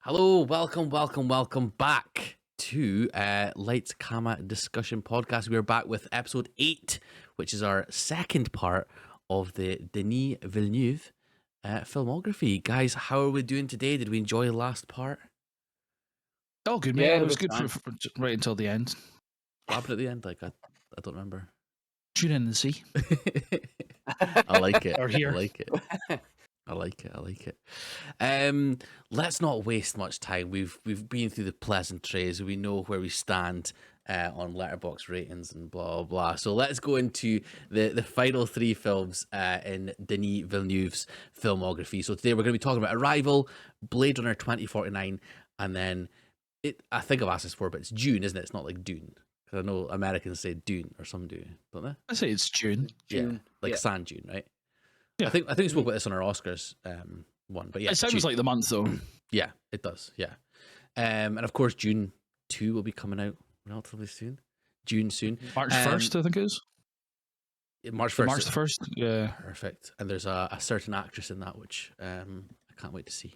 Hello, welcome back to Lights Camera Discussion Podcast. We're back with episode 8, which is our second part of the Denis Villeneuve filmography. Guys, how are we doing today? Did we enjoy the last part? Oh, good, mate. Yeah, It was good for right until the end. What happened at the end? Like, I don't remember. Tune in and see. I like it. Or here. I like it. I like it. Let's not waste much time. We've been through the pleasantries. We know where we stand on letterbox ratings and blah blah blah. So let's go into the final 3 films in Denis Villeneuve's filmography. So today we're going to be talking about Arrival, Blade Runner 2049, and then I think I've asked this before, but it's Dune, isn't it? It's not like Dune. Because I know Americans say Dune, or some do, don't they? I say it's June. Yeah, like sand dune, right? Yeah. I think we spoke about this on our Oscars one, but yeah, It sounds June. like the month though. Yeah, it does. Yeah, and of course June 2 will be coming out relatively soon. June soon, March 1st, I think it is. March 1st. March the 1st. Yeah. Perfect. And there's a certain actress in that which I can't wait to see.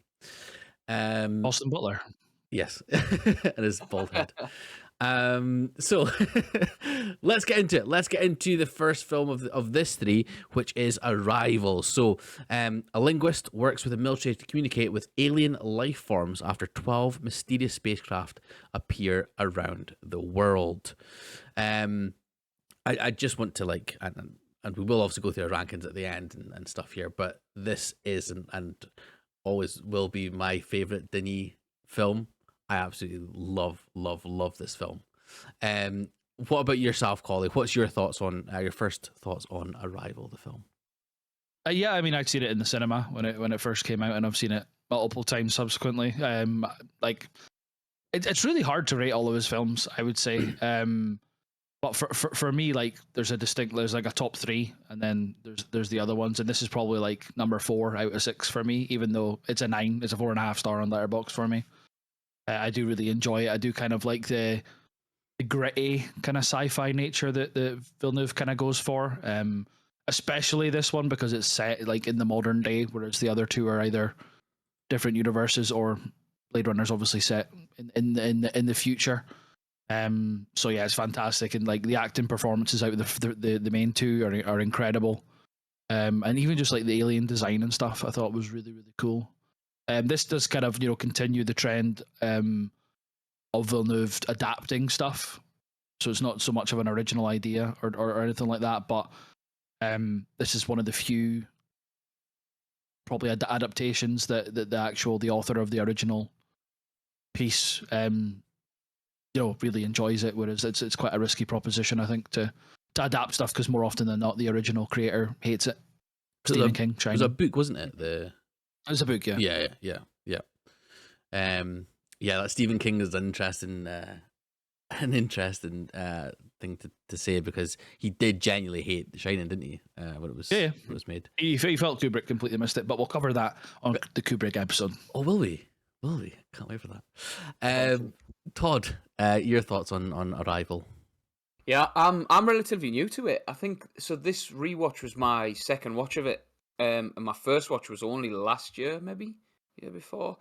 Austin Butler. Yes, and his bald head. So let's get into it. Let's get into the first film of this 3, which is Arrival. So a linguist works with the military to communicate with alien life forms after 12 mysterious spacecraft appear around the world. I just want to and we will also go through our rankings at the end and stuff here, but this is and always will be my favorite Denis film. I absolutely love this film. What about yourself, Collie? What's your thoughts on your first thoughts on Arrival, the film? Yeah, I mean, I'd seen it in the cinema when it first came out, and I've seen it multiple times subsequently. It's really hard to rate all of his films, I would say. But for me, there's like a top 3, and then there's the other ones, and this is probably like number 4 out of 6 for me, even though it's a 9. It's a 4.5 star on Letterboxd for me. I do really enjoy it. I do kind of like the gritty kind of sci-fi nature that the Villeneuve kind of goes for, especially this one because it's set like in the modern day, whereas the other 2 are either different universes or Blade Runner's obviously set in the future. So yeah, it's fantastic, and like the acting performances out of the main 2 are incredible, and even just like the alien design and stuff, I thought was really cool. This does kind of continue the trend of Villeneuve adapting stuff, so it's not so much of an original idea or anything like that. But this is one of the few probably adaptations that the author of the original piece really enjoys it. Whereas it's quite a risky proposition, I think, to adapt stuff, because more often than not the original creator hates it. Stephen King. It was a book, wasn't it? It was a book, yeah. Yeah. That Stephen King is an interesting thing to say, because he did genuinely hate The Shining, didn't he? When it was when it was made. He felt Kubrick completely missed it, but we'll cover that on the Kubrick episode. Oh, will we? Can't wait for that. Todd, your thoughts on Arrival? Yeah, I'm relatively new to it. I think so. This rewatch was my second watch of it, and my first watch was only last year, maybe year before.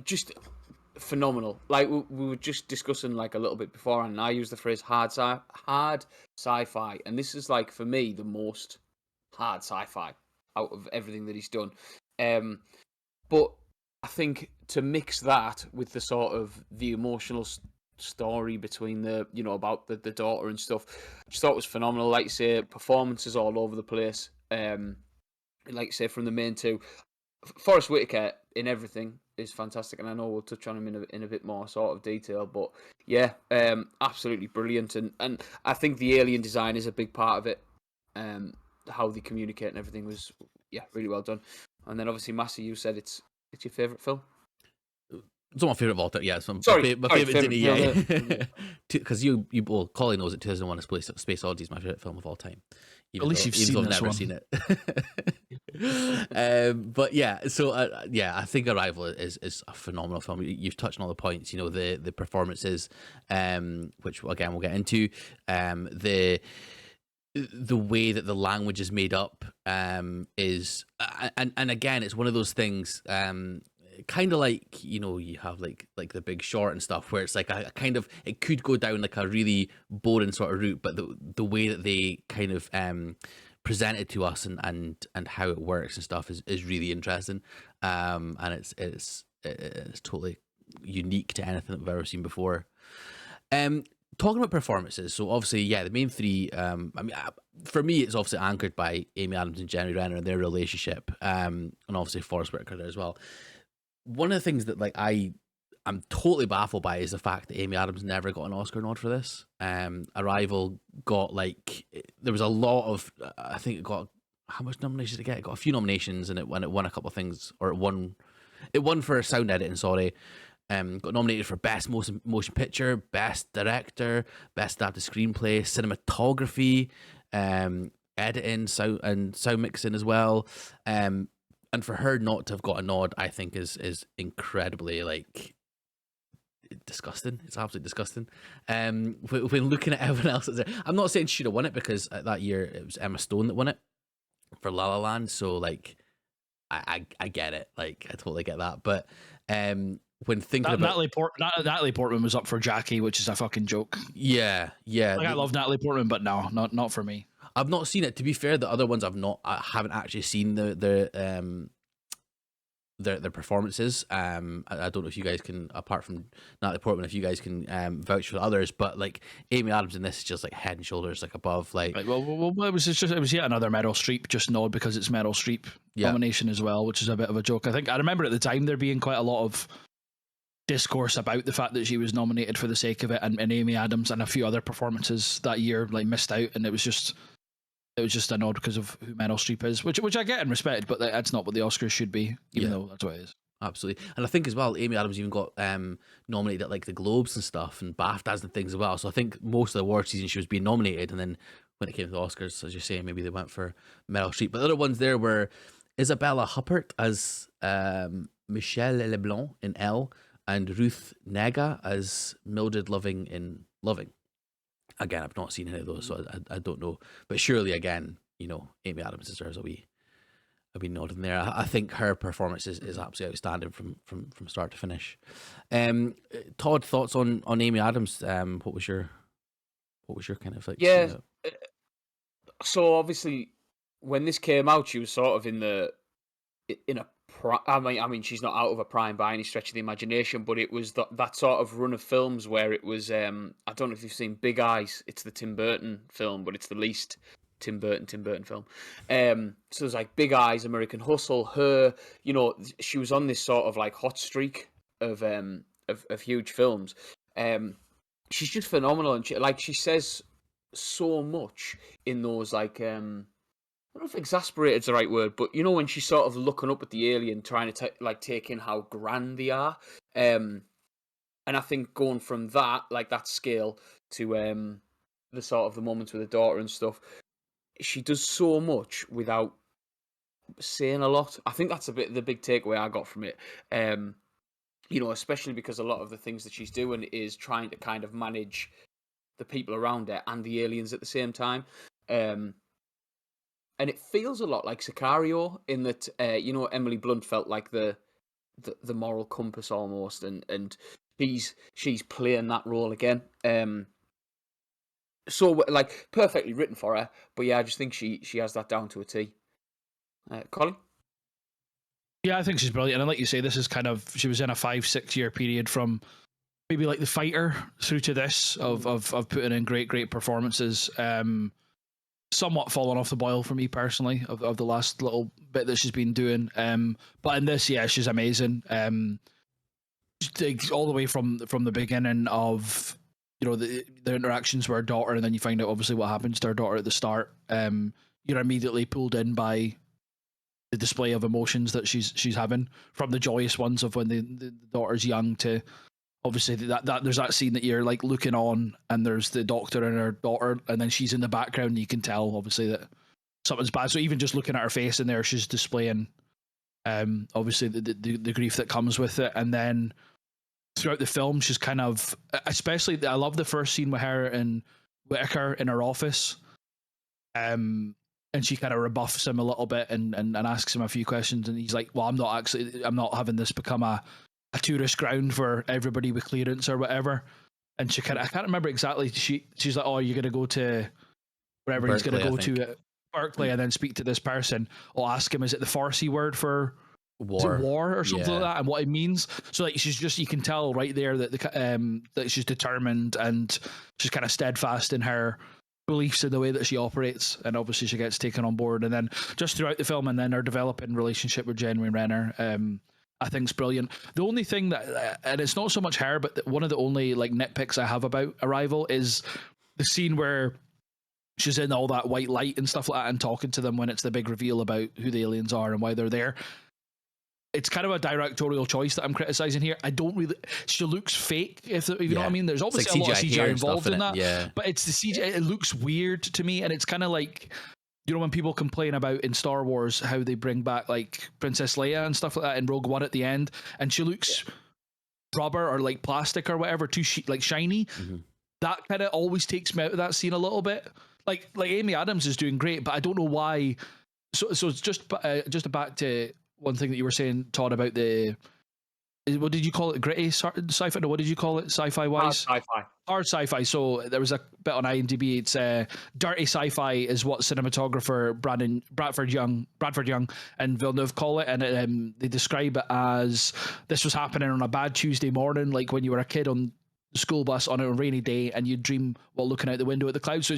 Just phenomenal. Like we were just discussing like a little bit before, and I used the phrase hard sci-fi, and this is like for me the most hard sci-fi out of everything that he's done. But I think to mix that with the sort of the emotional story between the about the daughter and stuff, I just thought it was phenomenal. Like you say, performances all over the place. Like you say, from the main 2, Forrest Whitaker in everything is fantastic, and I know we'll touch on him in a bit more sort of detail. But yeah, absolutely brilliant, and I think the alien design is a big part of it. How they communicate and everything was really well done. And then obviously, Massey, you said it's your favourite film? It's not my favourite of all time. Yeah, it's my favourite Denis. Yeah, because Collie knows it. 2001: Space Odyssey is my favourite film of all time. At least you've seen this one. Seen it. But yeah, so I think Arrival is a phenomenal film. You've touched on all the points. The performances, which again we'll get into. The way that the language is made up is, and again, it's one of those things. kind of like, you have like The Big Short and stuff, where it's like a kind of, it could go down like a really boring sort of route, but the way that they kind of present it to us, and how it works and stuff is really interesting, and it's totally unique to anything that we've ever seen before. Um, Talking about performances, so obviously, yeah, the main three. I mean, for me, it's obviously anchored by Amy Adams and Jeremy Renner and their relationship, and obviously Forrest Whitaker there as well. One of the things that I'm totally baffled by is the fact that Amy Adams never got an Oscar nod for this. Arrival got there was a lot of, I think it got, how much nominations did it get? It got a few nominations, and it won a couple of things, or it won for sound editing. Sorry. Got nominated for Best Motion Picture, Best Director, Best Adapted Screenplay, Cinematography, editing, sound mixing as well. And for her not to have got a nod, I think is incredibly disgusting. It's absolutely disgusting. When looking at everyone else that's there, I'm not saying she should have won it, because that year it was Emma Stone that won it for La La Land. So I get it. I totally get that. But when thinking about Natalie Portman was up for Jackie, which is a fucking joke. yeah, I love Natalie Portman, but no, not for me. I've not seen it. To be fair, the other ones I haven't actually seen their performances. I don't know if you guys can, apart from Natalie Portman, if you guys can vouch for the others. But Amy Adams in this is just head and shoulders above. Right, well, it was yet another Meryl Streep just nod because it's Meryl Streep nomination as well, which is a bit of a joke. I remember at the time there being quite a lot of discourse about the fact that she was nominated for the sake of it, and Amy Adams and a few other performances that year missed out, and it was just a nod because of who Meryl Streep is, which I get and respect, but that's not what the Oscars should be, even though that's what it is. Absolutely. And I think as well, Amy Adams even got nominated at the Globes and stuff and BAFTAs and things as well. So I think most of the award season she was being nominated, and then when it came to the Oscars, as you say, maybe they went for Meryl Streep. But the other ones there were Isabella Huppert as Michelle Leblanc in Elle, and Ruth Negga as Mildred Loving in Loving. Again, I've not seen any of those, so I don't know. But surely, again, Amy Adams deserves a wee nod in there. I think her performance is absolutely outstanding from start to finish. Todd, thoughts on Amy Adams? What was your kind of yeah? So obviously, when this came out, she was sort of in a I mean, she's not out of a prime by any stretch of the imagination, but it was that sort of run of films where it was, I don't know if you've seen Big Eyes. It's the Tim Burton film, but it's the least Tim Burton film. So there's Big Eyes, American Hustle, her, she was on this sort of hot streak of huge films. She's just phenomenal, and she says so much in those I don't know if exasperated is the right word, but when she's sort of looking up at the alien, trying to take in how grand they are, and I think going from that that scale to the sort of the moments with the daughter and stuff, she does so much without saying a lot. I think that's the big takeaway I got from it. Especially because a lot of the things that she's doing is trying to kind of manage the people around her and the aliens at the same time. And it feels a lot like Sicario in that, Emily Blunt felt like the moral compass almost, and she's playing that role again. So perfectly written for her, but yeah, I just think she has that down to a T. Colin? Yeah, I think she's brilliant, and like you say, this is she was in a 5-6 year period from maybe The Fighter through to this of putting in great performances. Somewhat fallen off the boil for me personally of the last little bit that she's been doing. But in this, yeah, she's amazing. All the way from the beginning of the interactions with her daughter, and then you find out obviously what happens to her daughter at the start. You're immediately pulled in by the display of emotions that she's having, from the joyous ones of when the daughter's young to obviously that there's that scene that you're looking on, and there's the doctor and her daughter, and then she's in the background, and you can tell obviously that something's bad. So even just looking at her face in there, she's displaying obviously the grief that comes with it. And then throughout the film, she's kind of, especially I love the first scene with her and Whitaker in her office. and she kind of rebuffs him a little bit and asks him a few questions, and he's like, well, I'm not having this become a tourist ground for everybody with clearance or whatever. And she I can't remember exactly. She's like, oh, you're gonna go to wherever he's gonna Berkeley, I go think. to Berkeley and then speak to this person. Or ask him, is it the Farsi word for is it War. war or something like Yeah. that, and what it means? So like you can tell right there that that she's determined and she's kind of steadfast in her beliefs in the way that she operates, and obviously she gets taken on board. And then just throughout the film, and then her developing relationship with Jeremy Renner, I think's brilliant. The only thing that, and it's not so much her, but one of the only like nitpicks I have about Arrival is the scene where she's in all that white light and stuff like that and talking to them when it's the big reveal about who the aliens are and why they're there. It's kind of a directorial choice that I'm criticizing here. I don't really. She looks fake, if you know what I mean. There's obviously like a lot of CGI CGI hair and involved stuff in in it, that, yeah. but it's the CGI. It looks weird to me, and it's kind of like, you know, when people complain about in Star Wars how they bring back like Princess Leia and stuff like that in Rogue One at the end, and she looks rubber or like plastic or whatever, too like shiny. Mm-hmm. That kind of always takes me out of that scene a little bit. Like Amy Adams is doing great, but I don't know why. So it's just back to one thing that you were saying, Todd, about the, what did you call it? Gritty sci-fi? No, what did you call it? Sci-fi wise? Hard sci-fi. So there was a bit on IMDb. It's dirty sci-fi is what cinematographer Bradford Young and Villeneuve call it, and they describe it as this was happening on a bad Tuesday morning, like when you were a kid on the school bus on a rainy day, and you dream while looking out the window at the clouds. So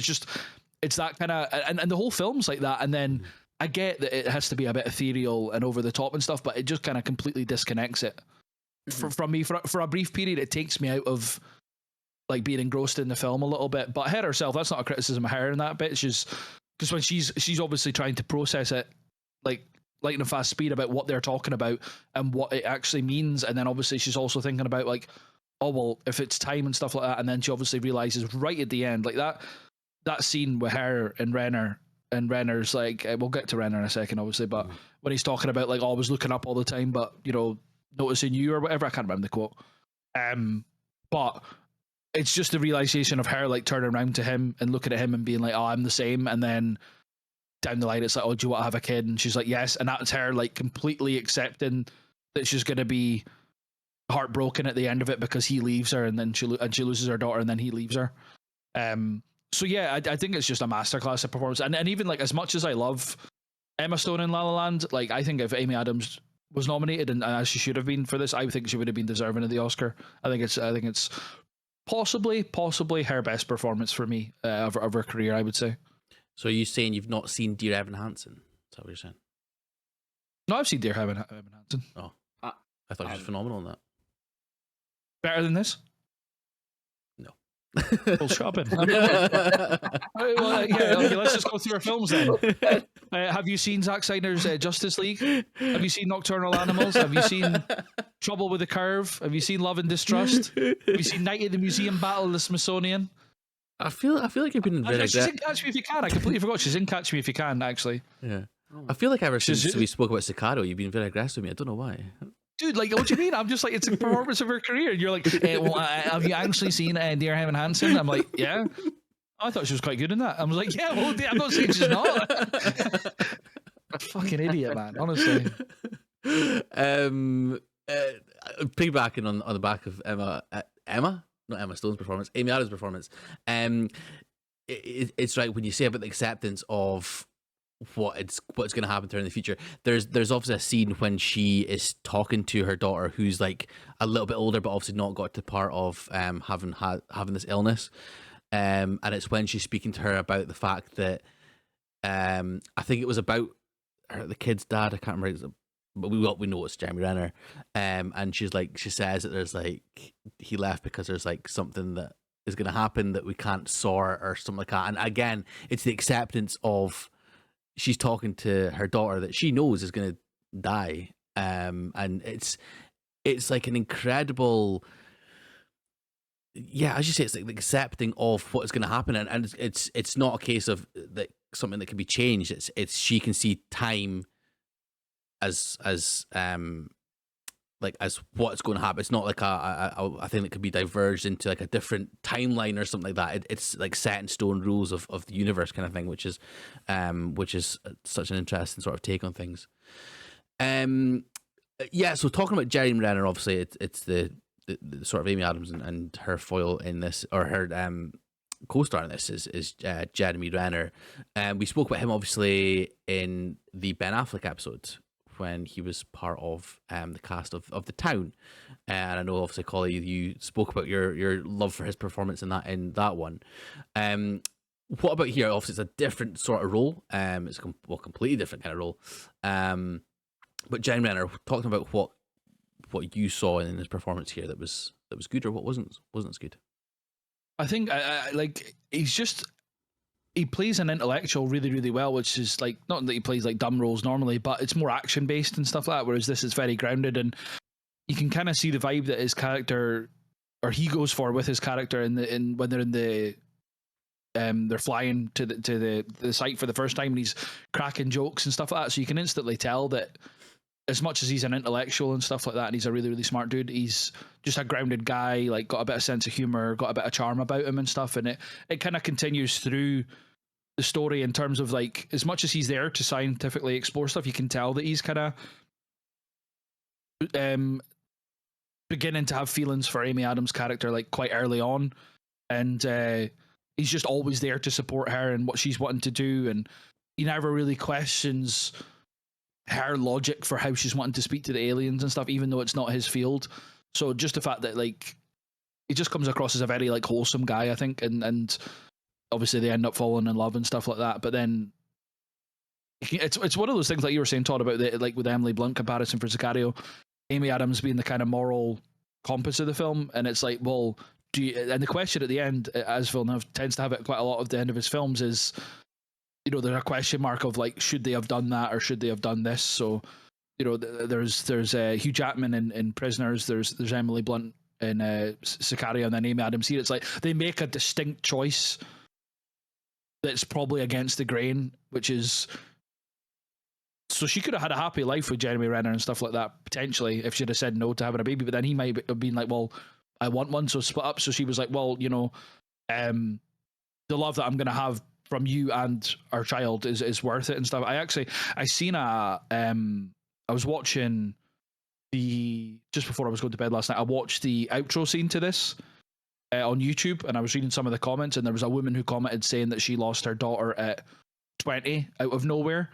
it's that kind of, and the whole film's like that. And then I get that it has to be a bit ethereal and over the top and stuff, but it just kind of completely disconnects it from me for a brief period. It takes me out of like being engrossed in the film a little bit. But her herself, that's not a criticism of her in that bit. It's just because when she's obviously trying to process it like lightning fast speed about what they're talking about and what it actually means, and then obviously she's also thinking about like, oh well, if it's time and stuff like that, and then she obviously realizes right at the end, like that scene with her and Renner. And Renner's like, we'll get to Renner in a second, obviously, but when he's talking about like, oh, I was looking up all the time, but you know, noticing you or whatever, I can't remember the quote. But it's just the realization of her like turning around to him and looking at him and being like, oh, I'm the same. And then down the line, it's like, oh, do you want to have a kid? And she's like, yes. And that's her like completely accepting that she's going to be heartbroken at the end of it because he leaves her, and then she loses her daughter, and then he leaves her. So yeah, I think it's just a masterclass of performance, and even like as much as I love Emma Stone in La La Land, like I think if Amy Adams was nominated, and as she should have been for this, I think she would have been deserving of the Oscar. I think it's possibly her best performance for me of her career, I would say. So are you saying you've not seen Dear Evan Hansen? Is that what you're saying? No, I've seen Dear Evan Hansen. Oh, I thought she was phenomenal in that. Better than this? No. Well, shut up. Well, yeah, okay, let's just go through our films then. Have you seen Zack Snyder's Justice League? Have you seen Nocturnal Animals? Have you seen Trouble with the Curve? Have you seen Love and Distrust? Have you seen Night at the Museum Battle of the Smithsonian? I feel like you've been very She's in Catch Me If You Can. I completely forgot she's in Catch Me If You Can, actually. Yeah. I feel like ever since we spoke about Sicario, you've been very aggressive with me. I don't know why. Dude, like, what do you mean? I'm just like, it's a performance of her career. And you're like, well, have you actually seen Dear Evan Hansen? I'm like, yeah. I thought she was quite good in that. I was like, yeah, well, I'm not saying she's not. Fucking idiot, man, honestly. Piggybacking on the back of Emma, not Emma Stone's performance, Amy Adams' performance. It's right when you say about the acceptance of what's going to happen to her in the future. There's obviously a scene when she is talking to her daughter, who's like a little bit older, but obviously not got to part of having this illness. And it's when she's speaking to her about the fact that I think it was about the kid's dad. I can't remember, but we know it's Jeremy Renner. And she says that there's like he left because there's like something that is going to happen that we can't sort or something like that. And again, it's the acceptance of she's talking to her daughter that she knows is going to die. And it's like an incredible, yeah, as you say, it's like the accepting of what is going to happen, and it's not a case of that something that can be changed. It's she can see time as like as what's going to happen. It's not like a thing that could be diverged into like a different timeline or something like that. It's like set in stone rules of the universe kind of thing, which is such an interesting sort of take on things. Yeah. So talking about Jeremy Renner, obviously it's the sort of Amy Adams and her foil in this, or her co-star in this is Jeremy Renner. We spoke about him obviously in the Ben Affleck episode when he was part of the cast of The Town, and I know obviously Collie, you spoke about your love for his performance in that one. What about here? Obviously, it's a different sort of role. It's a completely different kind of role. But Jeremy Renner, talking about what you saw in his performance here that was good, or what wasn't as good. I think I like he plays an intellectual really, really well, which is like not that he plays like dumb roles normally, but it's more action based and stuff like that. Whereas this is very grounded, and you can kind of see the vibe that his character, or he goes for with his character in when they're in the they're flying to the site for the first time, and he's cracking jokes and stuff like that. So you can instantly tell that as much as he's an intellectual and stuff like that, and he's a really, really smart dude, he's just a grounded guy, like got a bit of sense of humor, got a bit of charm about him and stuff. And it kind of continues through the story in terms of like, as much as he's there to scientifically explore stuff, you can tell that he's kind of beginning to have feelings for Amy Adams' character like quite early on. And he's just always there to support her and what she's wanting to do. And he never really questions her logic for how she's wanting to speak to the aliens and stuff, even though it's not his field. So just the fact that like he just comes across as a very like wholesome guy, I think, and obviously they end up falling in love and stuff like that. But then it's one of those things like you were saying, Todd, about the like with Emily Blunt comparison for Sicario, Amy Adams being the kind of moral compass of the film, and it's like, well, and the question at the end, as Villeneuve tends to have it quite a lot of the end of his films, is, you know, there's a question mark of like, should they have done that or should they have done this? So, you know, there's Hugh Jackman in Prisoners, there's Emily Blunt in Sicario, and then Amy Adams here. It's like they make a distinct choice that's probably against the grain, which is, so she could have had a happy life with Jeremy Renner and stuff like that potentially if she'd have said no to having a baby. But then he might have been like, well, I want one, so split up. So she was like, well, you know, the love that I'm gonna have from you and our child is worth it and stuff. I seen I was watching just before I was going to bed last night, I watched the outro scene to this on YouTube, and I was reading some of the comments, and there was a woman who commented saying that she lost her daughter at 20 out of nowhere,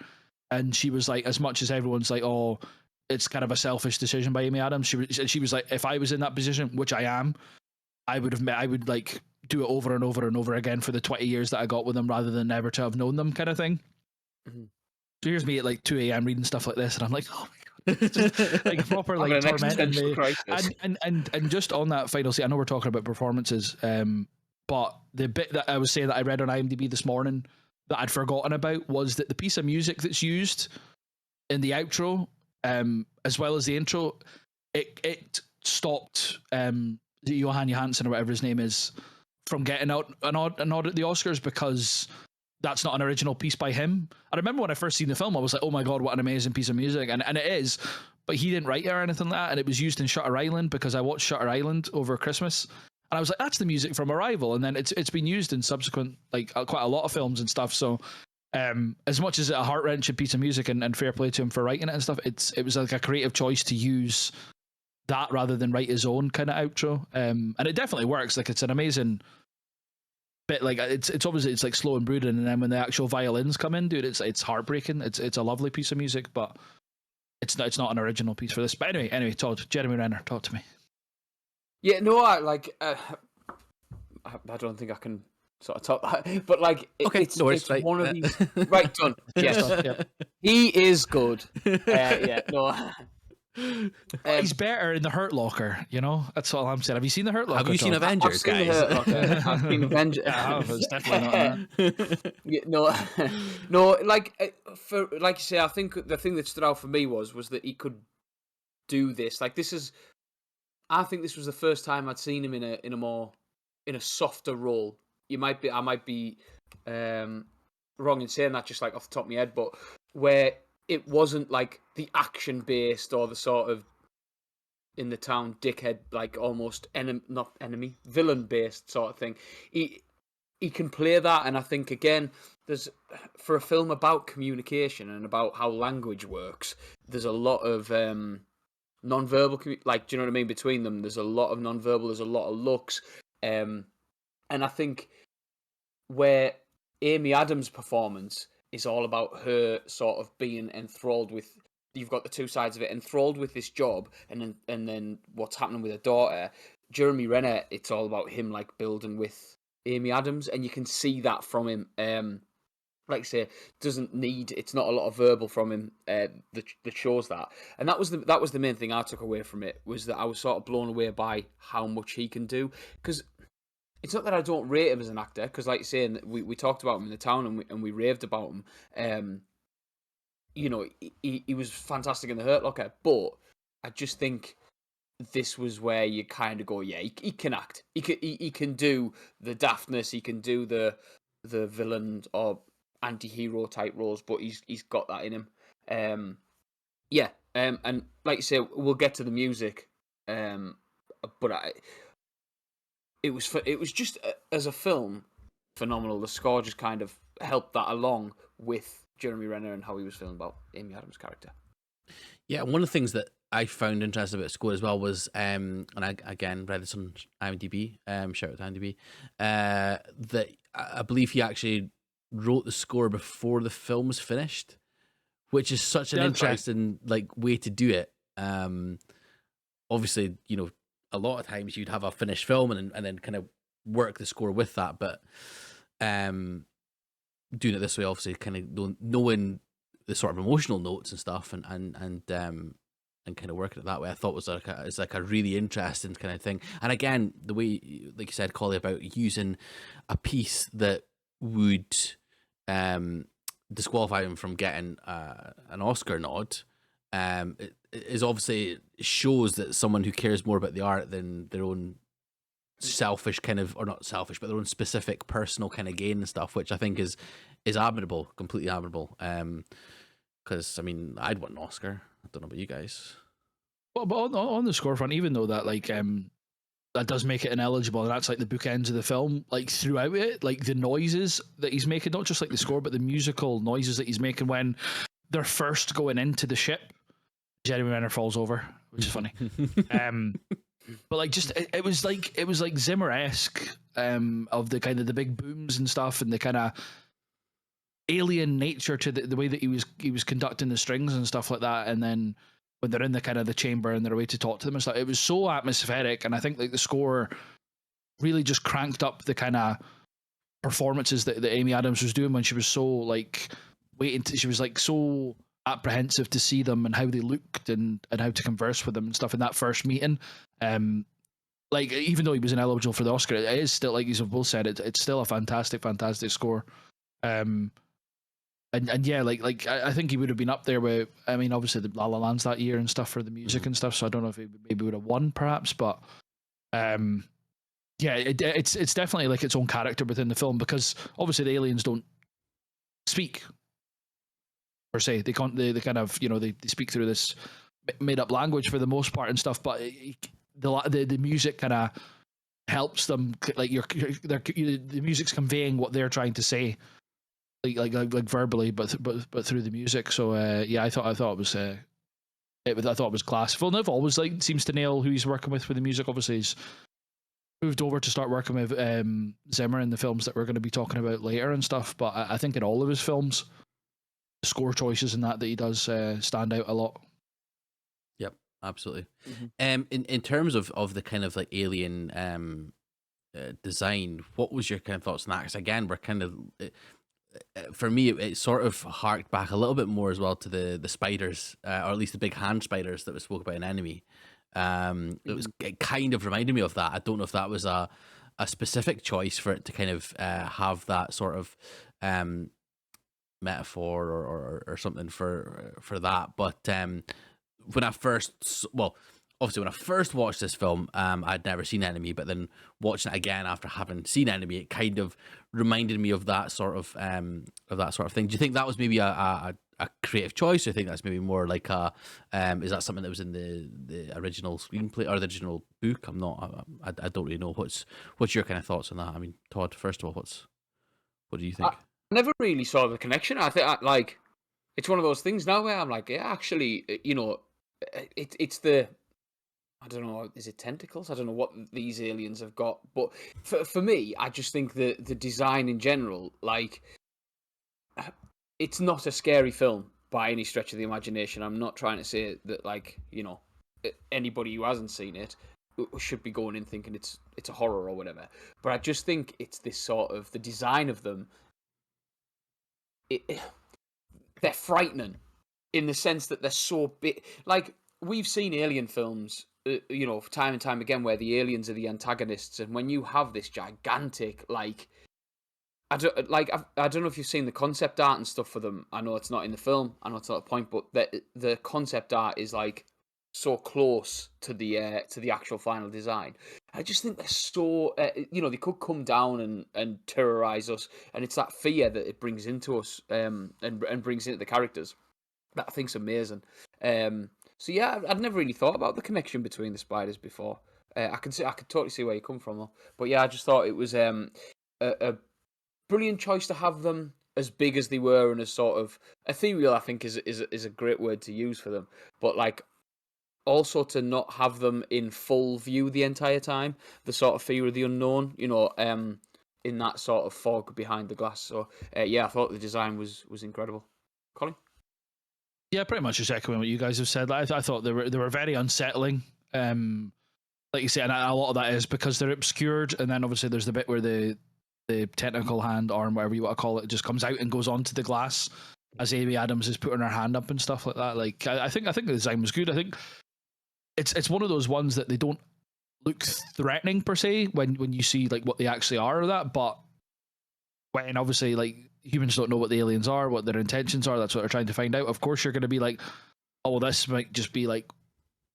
and she was like, as much as everyone's like, oh, it's kind of a selfish decision by Amy Adams, she was like, if I was in that position, which I am, I would like do it over and over and over again for the 20 years that I got with them, rather than never to have known them, kind of thing. Mm-hmm. So here's me at like 2 a.m. reading stuff like this, and I'm like, oh my god, just like proper like tormenting me. And just on that final scene, I know we're talking about performances, but the bit that I was saying that I read on IMDb this morning that I'd forgotten about was that the piece of music that's used in the outro, as well as the intro, it stopped Johan Johansson or whatever his name is from getting out an nod at the Oscars, because that's not an original piece by him. I remember when I first seen the film, I was like, oh my god, what an amazing piece of music, and it is, but he didn't write it or anything like that, and it was used in Shutter Island, because I watched Shutter Island over Christmas, and I was like, that's the music from Arrival, and then it's been used in subsequent, like quite a lot of films and stuff. So as much as a heart-wrenching piece of music, and fair play to him for writing it and stuff, it was like a creative choice to use that rather than write his own kind of outro, and it definitely works. Like, it's an amazing bit. Like, it's obviously it's like slow and brooding, and then when the actual violins come in, dude, it's heartbreaking. It's a lovely piece of music, but it's not an original piece for this. But anyway, Todd, Jeremy Renner, talk to me. Yeah, no, I like. I don't think I can sort of talk that, but like, it's right. One of these. Right, done. Yes, yep. He is good. Yeah, no. He's better in the Hurt Locker, you know. That's all I'm saying. Have you seen the Hurt Locker? Have you seen Avengers, guys? I've seen Avengers. Yeah, it's definitely not that. Yeah, no. Like, for like you say, I think the thing that stood out for me was that he could do this. Like, I think this was the first time I'd seen him in a softer role. I might be wrong in saying that, just like off the top of my head, but where it wasn't like the action based or the sort of in the town, dickhead, like almost not enemy, villain based sort of thing. He can play that, and I think again, there's for a film about communication and about how language works, there's a lot of non-verbal, like, do you know what I mean? Between them, there's a lot of non-verbal, there's a lot of looks, and I think where Amy Adams' performance is all about her sort of being enthralled with. You've got the two sides of it: enthralled with this job, and then what's happening with her daughter. Jeremy Renner, it's all about him like building with Amy Adams, and you can see that from him. Like I say, doesn't need. It's not a lot of verbal from him that shows that, and that was the main thing I took away from it, was that I was sort of blown away by how much he can do. Because it's not that I don't rate him as an actor, because like you're saying, we talked about him in the town and we raved about him. You know, he was fantastic in The Hurt Locker, but I just think this was where you kind of go, yeah, he can act. He can do the daftness. He can do the villain or anti-hero type roles, but he's got that in him. And like you say, we'll get to the music. But it was just as a film phenomenal. The score just kind of helped that along with Jeremy Renner and how he was feeling about Amy Adams' character. Yeah, one of the things that I found interesting about score as well was, and I again read this on IMDb, shout out to IMDb, that I believe he actually wrote the score before the film was finished, which is such an interesting like way to do it. Obviously, you know, a lot of times you'd have a finished film and then kind of work the score with that, but doing it this way, obviously, kind of knowing the sort of emotional notes and stuff, and kind of working it that way, I thought was like a really interesting kind of thing. And again, the way, like you said, Collie, about using a piece that would disqualify him from getting an Oscar nod, it is obviously shows that someone who cares more about the art than their own selfish kind of, or not selfish, but their own specific personal kind of gain and stuff, which I think is admirable, completely admirable. Because I mean, I'd want an Oscar. I don't know about you guys. Well, but on the score front, even though that that does make it ineligible, and that's like the bookends of the film, like throughout it, like the noises that he's making, not just like the score, but the musical noises that he's making when they're first going into the ship. Jeremy Renner falls over, which is funny. But like, just it was like Zimmer-esque, of the kind of the big booms and stuff, and the kind of alien nature to the way that he was conducting the strings and stuff like that. And then when they're in the kind of the chamber and they're away to talk to them and stuff, it was so atmospheric. And I think like the score really just cranked up the kind of performances that Amy Adams was doing when she was so like she was like so apprehensive to see them and how they looked and how to converse with them and stuff in that first meeting. Like, even though he was ineligible for the Oscar, it is still, like you've both said, it's still a fantastic score. And yeah, like I think he would have been up there with, I mean, obviously the La La Land's that year and stuff for the music and stuff, so I don't know if he maybe would have won perhaps, but yeah, it's definitely like its own character within the film, because obviously the aliens don't speak per se. They can't, they kind of, you know, they speak through this made up language for the most part and stuff, but the music kind of helps them, like the music's conveying what they're trying to say, like verbally, but through the music. So yeah, I thought it was I thought it was class. Villeneuve always like seems to nail who he's working with the music. Obviously, he's moved over to start working with Zimmer in the films that we're going to be talking about later and stuff. But I think in all of his films, the score choices and that he does stand out a lot. Yep, absolutely. In terms of the kind of like alien design, what was your kind of thoughts on that? Because again, we're kind of for me, it sort of harked back a little bit more as well to the spiders, or at least the big hand spiders that was spoke about in Enemy. It kind of reminded me of that. I don't know if that was a specific choice for it to kind of have that sort of metaphor or something for that. But when I first, obviously when I first watched this film, I'd never seen Enemy, but then watching it again after having seen Enemy, it kind of reminded me of that sort of thing. Do you think that was maybe a a creative choice? Or you think that's maybe more like a is that something that was in the original screenplay or the original book? I'm not. I don't really know. What's your kind of thoughts on that? I mean, Todd, first of all, what do you I think? never really saw the connection. I think like it's one of those things now where I'm like, yeah, actually, it's the I don't know, is it tentacles? I don't know what these aliens have got, but for me, I just think the design in general, like, it's not a scary film by any stretch of the imagination. I'm not trying to say that, like, anybody who hasn't seen it should be going in thinking it's a horror or whatever. But I just think it's this sort of the design of them. It, they're frightening in the sense that they're so big. Like we've seen alien films, time and time again, where the aliens are the antagonists, and when you have this gigantic, like, I don't know if you've seen the concept art and stuff for them. I know it's not in the film. I know it's not a point, but the concept art is like so close to the actual final design. I just think they're so they could come down and terrorize us, and it's that fear that it brings into us, and brings into the characters that I think's amazing. So yeah, I'd never really thought about the connection between the spiders before. I could totally see where you come from though. But yeah, I just thought it was a brilliant choice to have them as big as they were and as sort of ethereal. I think is a great word to use for them. But like also to not have them in full view the entire time, the sort of fear of the unknown, in that sort of fog behind the glass. So yeah, I thought the design was incredible. Colin? Yeah, pretty much just echoing what you guys have said. I thought they were very unsettling. Like you said, and a lot of that is because they're obscured, and then obviously there's the bit where the tentacle hand, arm, whatever you want to call it, just comes out and goes onto the glass as Amy Adams is putting her hand up and stuff like that. Like I think the design was good. I think it's one of those ones that they don't look threatening per se when you see like what they actually are or that, but when obviously like humans don't know what the aliens are, what their intentions are, that's what they're trying to find out. Of course, you're going to be like, oh, well, this might just be like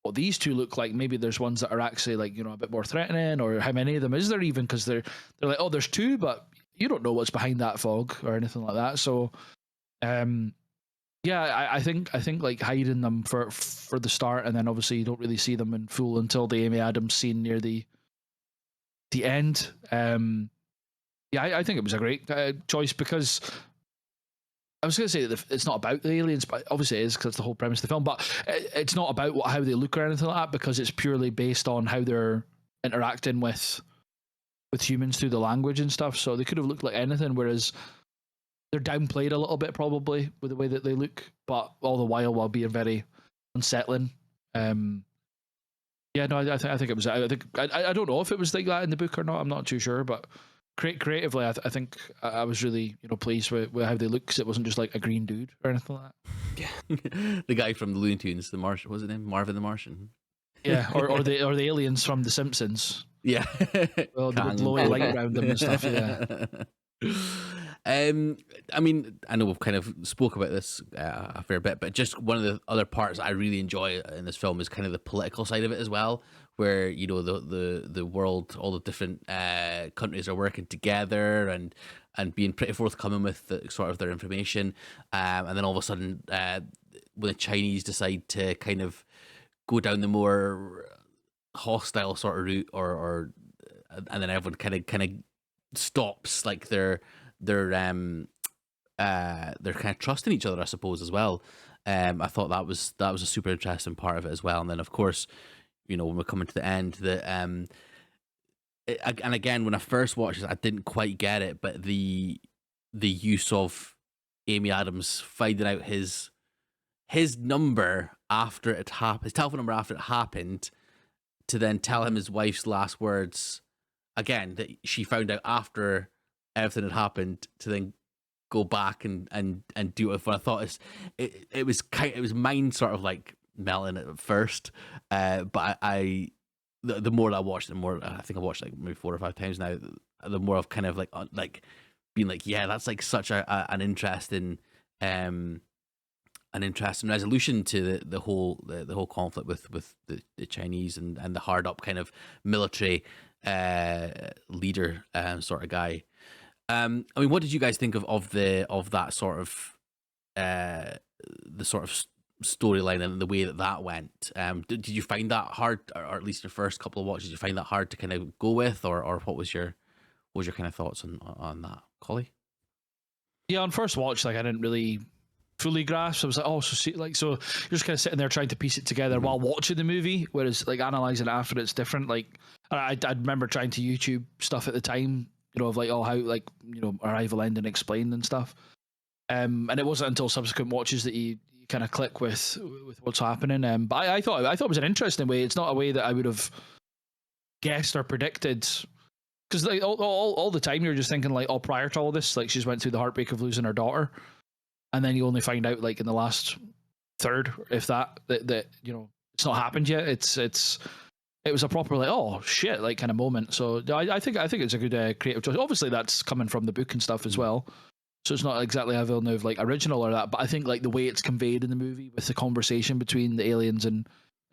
what these two look like. Maybe there's ones that are actually like a bit more threatening, or how many of them is there even? Because they're like, oh, there's two, but you don't know what's behind that fog or anything like that. So, yeah, I think like hiding them for the start, and then obviously you don't really see them in full until the Amy Adams scene near the end. Yeah, I think it was a great choice because I was going to say that it's not about the aliens, but obviously it is because it's the whole premise of the film. But it's not about how they look or anything like that because it's purely based on how they're interacting with humans through the language and stuff. So they could have looked like anything, whereas they're downplayed a little bit probably with the way that they look, but all the while being very unsettling. Yeah, no, I think it was. I don't know if it was like that in the book or not. I'm not too sure, but creatively, I think I was really pleased with how they look because it wasn't just like a green dude or anything like that. Yeah, the guy from the Looney Tunes, the Martian, was it him? Marvin the Martian. Yeah, or the aliens from The Simpsons. Yeah, Well, the Kang. glowy light around them and stuff. Yeah. I mean, I know we've kind of spoke about this a fair bit, but just one of the other parts I really enjoy in this film is kind of the political side of it as well, where the world, all the different countries are working together and being pretty forthcoming with sort of their information, and then all of a sudden, when the Chinese decide to kind of go down the more hostile sort of route, or and then everyone kind of stops like they're kind of trusting each other, I suppose, as well. I thought that was a super interesting part of it as well. And then of course, when we're coming to the end, and again, when I first watched it, I didn't quite get it, but the use of Amy Adams finding out his number after it happened, his telephone number after it happened, to then tell him his wife's last words again that she found out after everything had happened, to then go back and do it. What I thought it was mind sort of like melting at first, but the more that I watched it, the more I think I watched like maybe 4 or 5 times now, the more I've kind of like being like, yeah, that's like such an interesting resolution to the whole conflict with the Chinese and the hard up kind of military leader sort of guy. I mean, what did you guys think of that sort of the sort of storyline and the way that went. Did you find that hard, or at least your first couple of watches, did you find that hard to kind of go with, or what was your kind of thoughts on that, Collie? Yeah, on first watch, like I didn't really fully grasp. I was like, oh, so see, like, so you're just kind of sitting there trying to piece it together while watching the movie, whereas like analyzing it after, it's different. Like I remember trying to YouTube stuff at the time, of like, oh, how, like, Arrival ending explained and stuff. And it wasn't until subsequent watches that you kind of click with what's happening. But I thought it was an interesting way. It's not a way that I would have guessed or predicted. Because like all the time you're just thinking like, oh, prior to all this, like she's went through the heartbreak of losing her daughter, and then you only find out like in the last third, if that it's not happened yet. It was a proper like, oh shit, like kind of moment. So I think it's a good creative choice. Obviously that's coming from the book and stuff as well, so it's not exactly a Villeneuve like original or that. But I think like the way it's conveyed in the movie with the conversation between the aliens and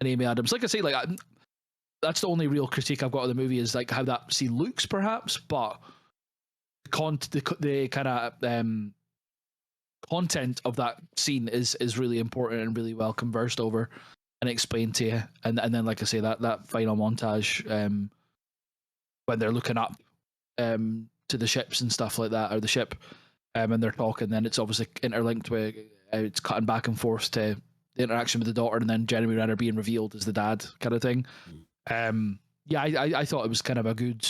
Amy Adams, like I say, like that's the only real critique I've got of the movie, is like how that scene looks, perhaps, but the kind of content of that scene is really important and really well conversed over and explained to you. And then, like I say, that final montage when they're looking up to the ships and stuff like that, or the ship, and they're talking, then it's obviously interlinked with it's cutting back and forth to the interaction with the daughter, and then Jeremy Renner being revealed as the dad, kind of thing. Yeah, I thought it was kind of a good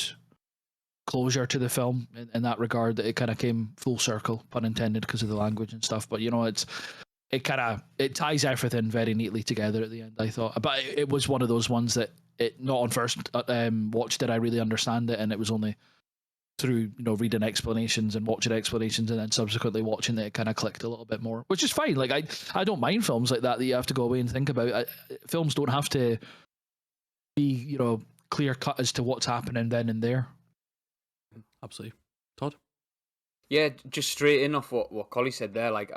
closure to the film in that regard, that it kind of came full circle, pun intended, because of the language and stuff. But it ties everything very neatly together at the end, I thought. But it was one of those ones that it not on first watch did I really understand it, and it was only through reading explanations and watching explanations and then subsequently watching that it kind of clicked a little bit more, which is fine. Like I don't mind films like that you have to go away and think about. Films don't have to be clear cut as to what's happening then and there. Absolutely. Todd? Yeah, just straight in off what Collie said there. Like,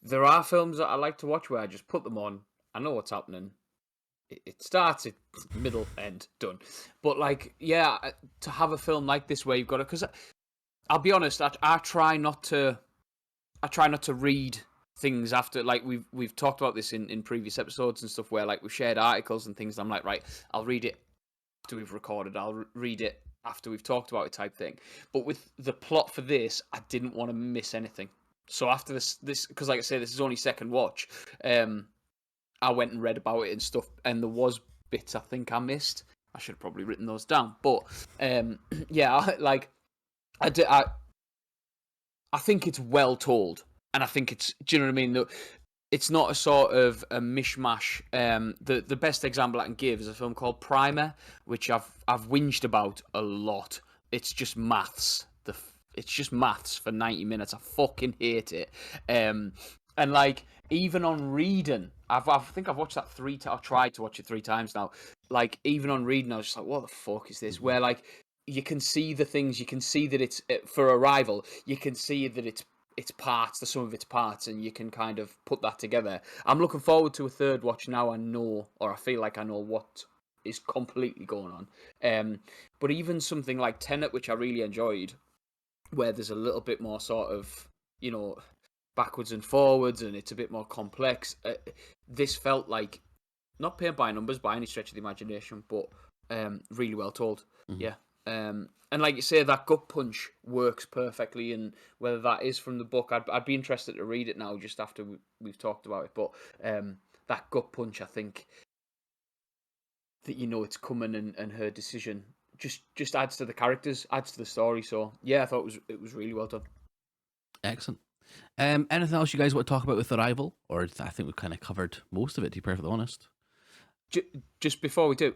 there are films that I like to watch where I just put them on. I know what's happening. It starts at middle, end, done. But like, yeah, to have a film like this where you've got it, because I'll be honest, I try not to read things after, like we've talked about this in previous episodes and stuff, where like we've shared articles and things. And I'm like, right, I'll read it after we've recorded. I'll read it after we've talked about it, type thing. But with the plot for this, I didn't want to miss anything. So after this, because like I say, this is only second watch. I went and read about it and stuff, and there was bits I think I missed. I should have probably written those down. But yeah, I think it's well told, and I think it's. Do you know what I mean? It's not a sort of a mishmash. The best example I can give is a film called Primer, which I've whinged about a lot. It's just maths. It's just maths for 90 minutes. I fucking hate it. And like, even on reading, I think I've watched that 3 times. I tried to watch it 3 times now. Like, even on reading, I was just like, what the fuck is this? Mm-hmm. Where like you can see the things, you can see that it's for Arrival. You can see that it's parts, the sum of its parts, and you can kind of put that together. I'm looking forward to a third watch now. I feel like I know what is completely going on. But even something like Tenet, which I really enjoyed, where there's a little bit more sort of, backwards and forwards, and it's a bit more complex. This felt like not paint by numbers by any stretch of the imagination, but really well told. Mm-hmm. Yeah. And like you say, that gut punch works perfectly, and whether that is from the book, I'd be interested to read it now, just after we've talked about it. But that gut punch, I think that it's coming, and her decision just adds to the characters, adds to the story. So yeah, I thought it was really well done. Excellent. Anything else you guys want to talk about with Arrival, or I think we've kind of covered most of it, to be perfectly honest. Just before we do,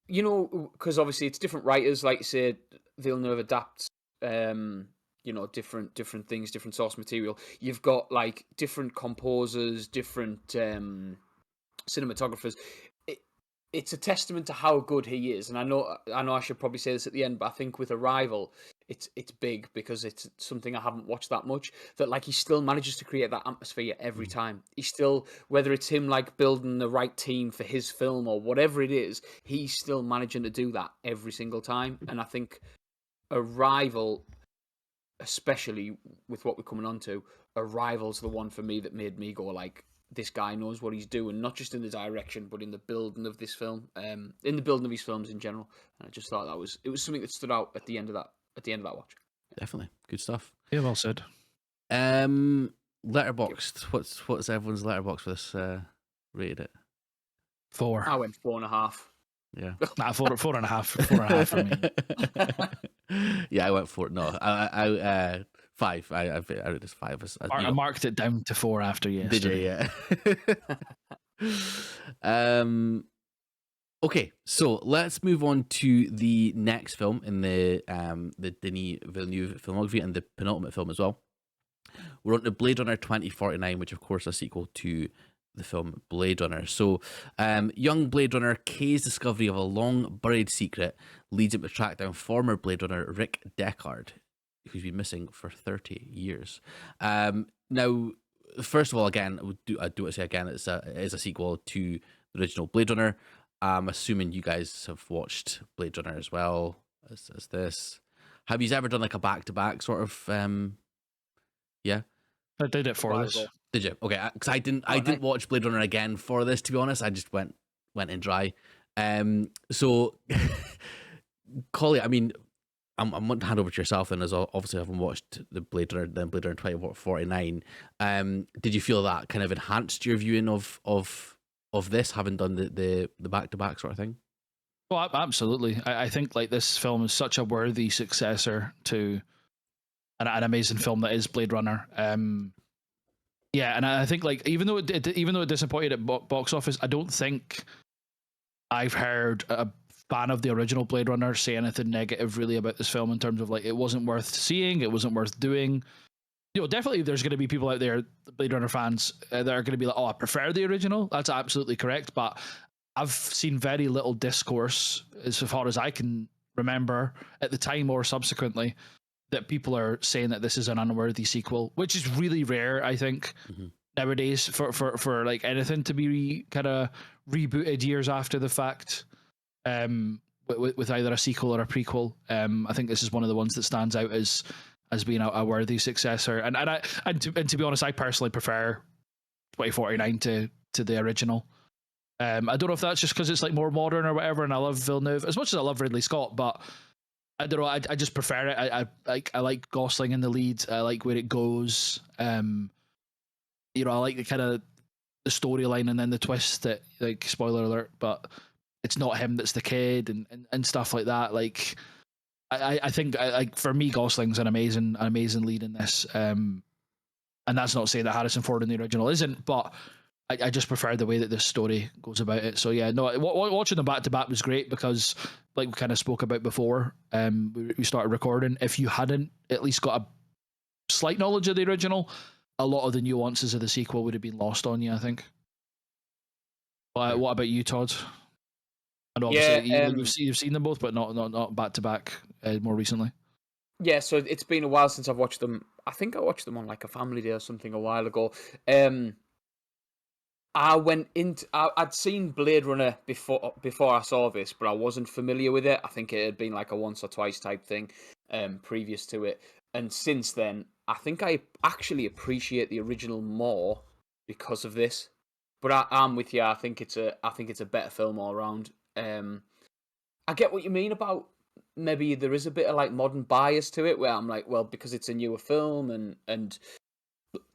because obviously it's different writers, like you said, Villeneuve adapts, different things, different source material. You've got like different composers, different cinematographers. It's a testament to how good he is, and I know I should probably say this at the end, but I think with Arrival, it's big because it's something I haven't watched that much, that like he still manages to create that atmosphere every time. He still, whether it's him like building the right team for his film or whatever it is, he's still managing to do that every single time. And I think Arrival, especially with what we're coming on to, Arrival's the one for me that made me go like, this guy knows what he's doing, not just in the direction, but in the building of this film, in the building of his films in general. And I just thought it was something that stood out at the end of that watch. Definitely good stuff. Yeah, well said. Letterboxd. What's everyone's letterbox for this? Rated it. 4. I went 4.5. Yeah. Nah, 4.5. 4.5 for me. Yeah, I went 4. No, I 5. I rated this 5. I marked it down to 4 after yesterday. Did you? Yeah. Okay, so let's move on to the next film in the Denis Villeneuve filmography, and the penultimate film as well. We're on to Blade Runner 2049, which of course is a sequel to the film Blade Runner. So, young Blade Runner K's discovery of a long buried secret leads him to track down former Blade Runner Rick Deckard, who's been missing for 30 years. Now, first of all, again, I do want to say again, it is a sequel to the original Blade Runner. I'm assuming you guys have watched Blade Runner as well as this. Have you ever done like a back-to-back sort of? Yeah, I did it for this. Did you? Okay, because I didn't watch Blade Runner again for this. To be honest, I just went in dry. So, Collie, I mean, I'm going to hand over to yourself, and as obviously I haven't watched the Blade Runner 2049. Did you feel that kind of enhanced your viewing of this, having done the back-to-back sort of thing? Well, absolutely. I think like this film is such a worthy successor to an amazing film that is Blade Runner. Yeah, and I think like even though it disappointed at box office, I don't think I've heard a fan of the original Blade Runner say anything negative really about this film in terms of like it wasn't worth seeing, it wasn't worth doing. You know, definitely there's going to be people out there, Blade Runner fans, that are going to be like, oh, I prefer the original. That's absolutely correct, but I've seen very little discourse, as far as I can remember, at the time or subsequently, that people are saying that this is an unworthy sequel, which is really rare, I think, nowadays for like anything to be kind of rebooted years after the fact, with either a sequel or a prequel. I think this is one of the ones that stands out as being a worthy successor. And to be honest, I personally prefer 2049 to the original. I don't know if that's just because it's like more modern or whatever, and I love Villeneuve as much as I love Ridley Scott, but I don't know. I just prefer it. I like Gosling in the lead. I like where it goes. You know, I like the kind of the storyline and then the twist that, like, spoiler alert, but it's not him that's the kid and stuff like that. Like, I think like for me, Gosling's an amazing lead in this. And that's not saying that Harrison Ford in the original isn't, but I just prefer the way that this story goes about it. So yeah, no, watching them back to back was great because, like we kind of spoke about before, we started recording. If you hadn't at least got a slight knowledge of the original, a lot of the nuances of the sequel would have been lost on you, I think. What about you, Todd? And obviously you've seen them both, but not back to back more recently. Yeah, so it's been a while since I've watched them. I think I watched them on like a family day or something a while ago. I'd seen Blade Runner before I saw this, but I wasn't familiar with it. I think it had been like a once or twice type thing previous to it. And since then, I think I actually appreciate the original more because of this. But I'm with you. I think it's a better film all around. I get what you mean about maybe there is a bit of like modern bias to it, where I'm like, well, because it's a newer film and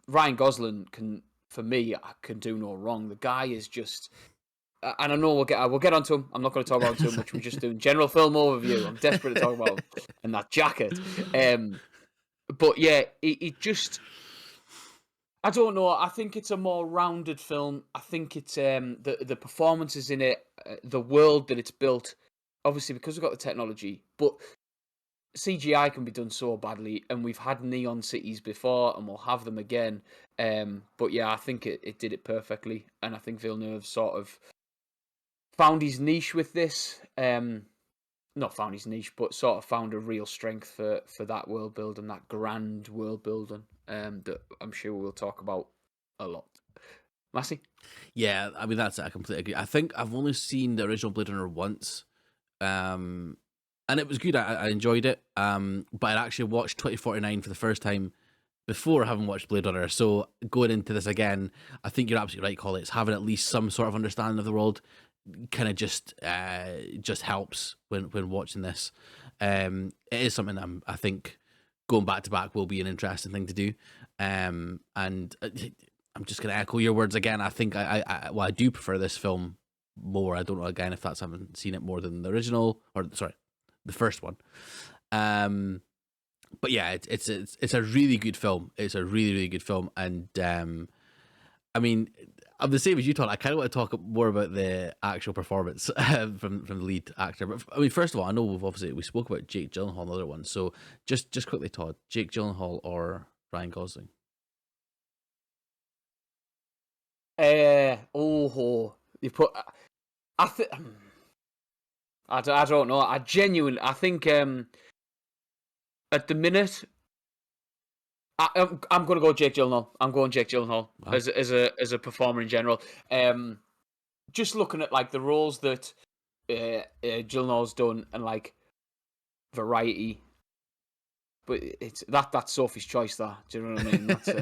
Ryan Gosling can. For me, I can do no wrong. The guy is just, and I know we'll get onto him. I'm not going to talk about him too much. We're just doing general film overview. I'm desperate to talk about him and that jacket. But yeah, it just, I don't know. I think it's a more rounded film. I think it's the performances in it, the world that it's built. Obviously, because we've got the technology, but CGI can be done so badly, and we've had neon cities before, and we'll have them again. But yeah, I think it did it perfectly, and I think Villeneuve sort of found his niche with this. Not found his niche, but sort of found a real strength for that world building, that grand world building. That I'm sure we'll talk about a lot. Massey? Yeah, I mean that's it. I completely agree. I think I've only seen the original Blade Runner once. And it was good. I enjoyed it. But I actually watched 2049 for the first time before having watched Blade Runner. So going into this again, I think you're absolutely right, Colin. It's having at least some sort of understanding of the world kind of just helps when watching this. It is something that I think going back to back will be an interesting thing to do. And I'm just going to echo your words again. I think I do prefer this film more. I don't know again if that's I haven't seen it more than the original, or sorry, the first one. But yeah, it's a really good film. It's a really really good film, and I mean, I'm the same as you, Todd. I kind of want to talk more about the actual performance from the lead actor. But I mean, first of all, I know we spoke about Jake Gyllenhaal and the other one. So just quickly, Todd, Jake Gyllenhaal or Ryan Gosling? You put. I think. I don't know. I think at the minute, I'm going to go Jake Gyllenhaal. I'm going Jake Gyllenhaal Wow. as a performer in general. Just looking at like the roles that Gyllenhaal's done and like variety, but it's that's Sophie's choice. That, do you know what I mean? That's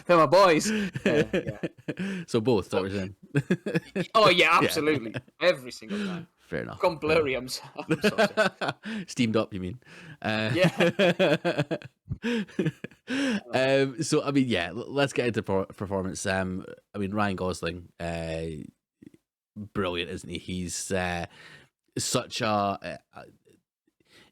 they're my boys. Yeah. So both, that was in. Oh yeah, absolutely. Every single time. Fair enough. Gone blurry. I'm so sorry. Steamed up, you mean? Yeah. So I mean, yeah. Let's get into performance. I mean, Ryan Gosling, brilliant, isn't he? He's such a.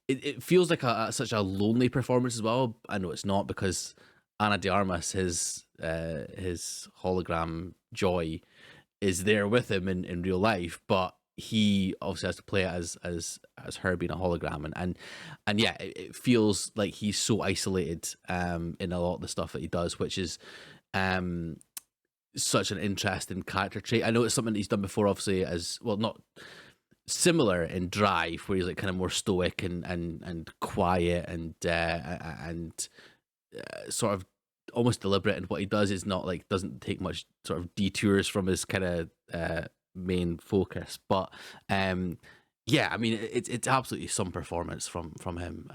It feels like such a lonely performance as well. I know it's not, because Ana de Armas, his hologram Joy, is there with him in real life, but he obviously has to play it as her being a hologram, and yeah, it feels like he's so isolated in a lot of the stuff that he does, which is such an interesting character trait. I know it's something that he's done before, obviously, as well, not similar in Drive, where he's like kind of more stoic and quiet and sort of almost deliberate in what he does. Is not like, doesn't take much sort of detours from his kind of main focus. But yeah, I mean, it's absolutely some performance from him.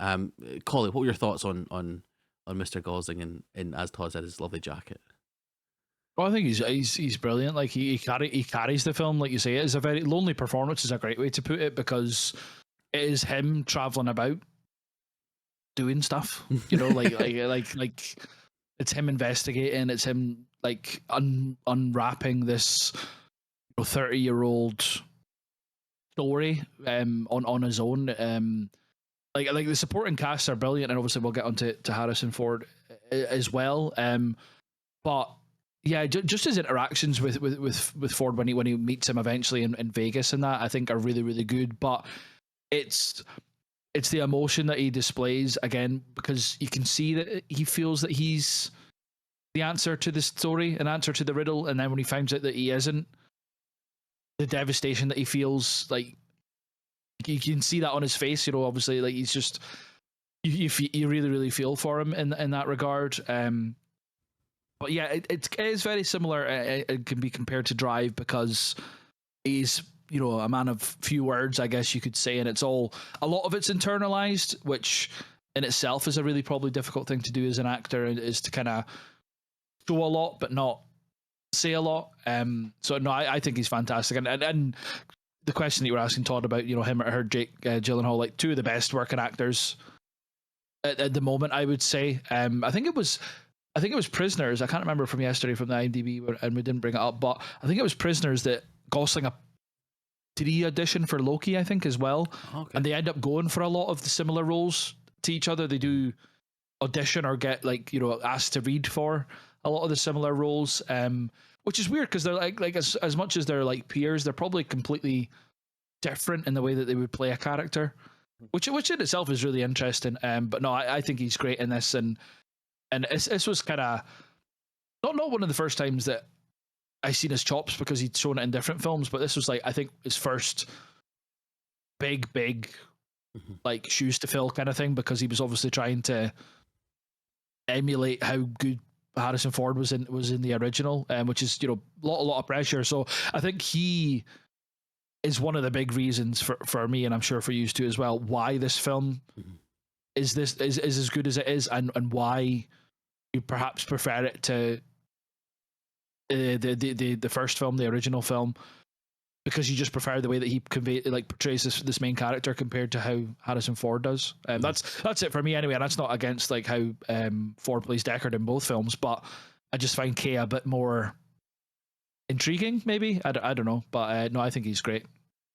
Colin, what were your thoughts on Mr. Gosling and as Todd said, his lovely jacket? Well, I think he's brilliant. Like he carries the film, like you say. It is a very lonely performance. Is a great way to put it, because it is him traveling about doing stuff. You know, like it's him investigating. It's him like unwrapping this 30-year-old story on his own. Like the supporting cast are brilliant, and obviously we'll get onto Harrison Ford as well. But yeah, just his interactions with Ford when he meets him eventually in Vegas and that, I think are really really good. But it's the emotion that he displays again, because you can see that he feels that he's the answer to the story, an answer to the riddle, and then when he finds out that he isn't, the devastation that he feels, like you can see that on his face. You know, obviously, like he's just you really really feel for him in that regard. But yeah, it is very similar. It can be compared to Drive, because he's, you know, a man of few words, I guess you could say, and a lot of it's internalized, which in itself is a really probably difficult thing to do as an actor, is to kind of show a lot but not say a lot. So no, I think he's fantastic, and the question that you were asking, Todd, about, you know, him or her, Jake Gyllenhaal, like two of the best working actors at the moment, I would say. I think it was Prisoners. I can't remember from yesterday from the IMDb, and we didn't bring it up, but I think it was Prisoners that Gosling did he audition for Loki, I think, as well. Okay. And they end up going for a lot of the similar roles to each other. They do audition or get, like, you know, asked to read for a lot of the similar roles, which is weird, because they're like as much as they're like peers, they're probably completely different in the way that they would play a character, which in itself is really interesting. But no, I think he's great in this, and this was kind of not one of the first times that I seen his chops, because he'd shown it in different films, but this was, like, I think his first big like shoes to fill kind of thing, because he was obviously trying to emulate how good Harrison Ford was in the original, which is, you know, a lot of pressure. So I think he is one of the big reasons for me, and I'm sure for you too as well, why this film is as good as it is, and why you perhaps prefer it to the first film, the original film, because you just prefer the way that he portrays this main character compared to how Harrison Ford does. That's it for me anyway. And that's not against like how Ford plays Deckard in both films, but I just find Kay a bit more intriguing. Maybe I don't know, but no, I think he's great.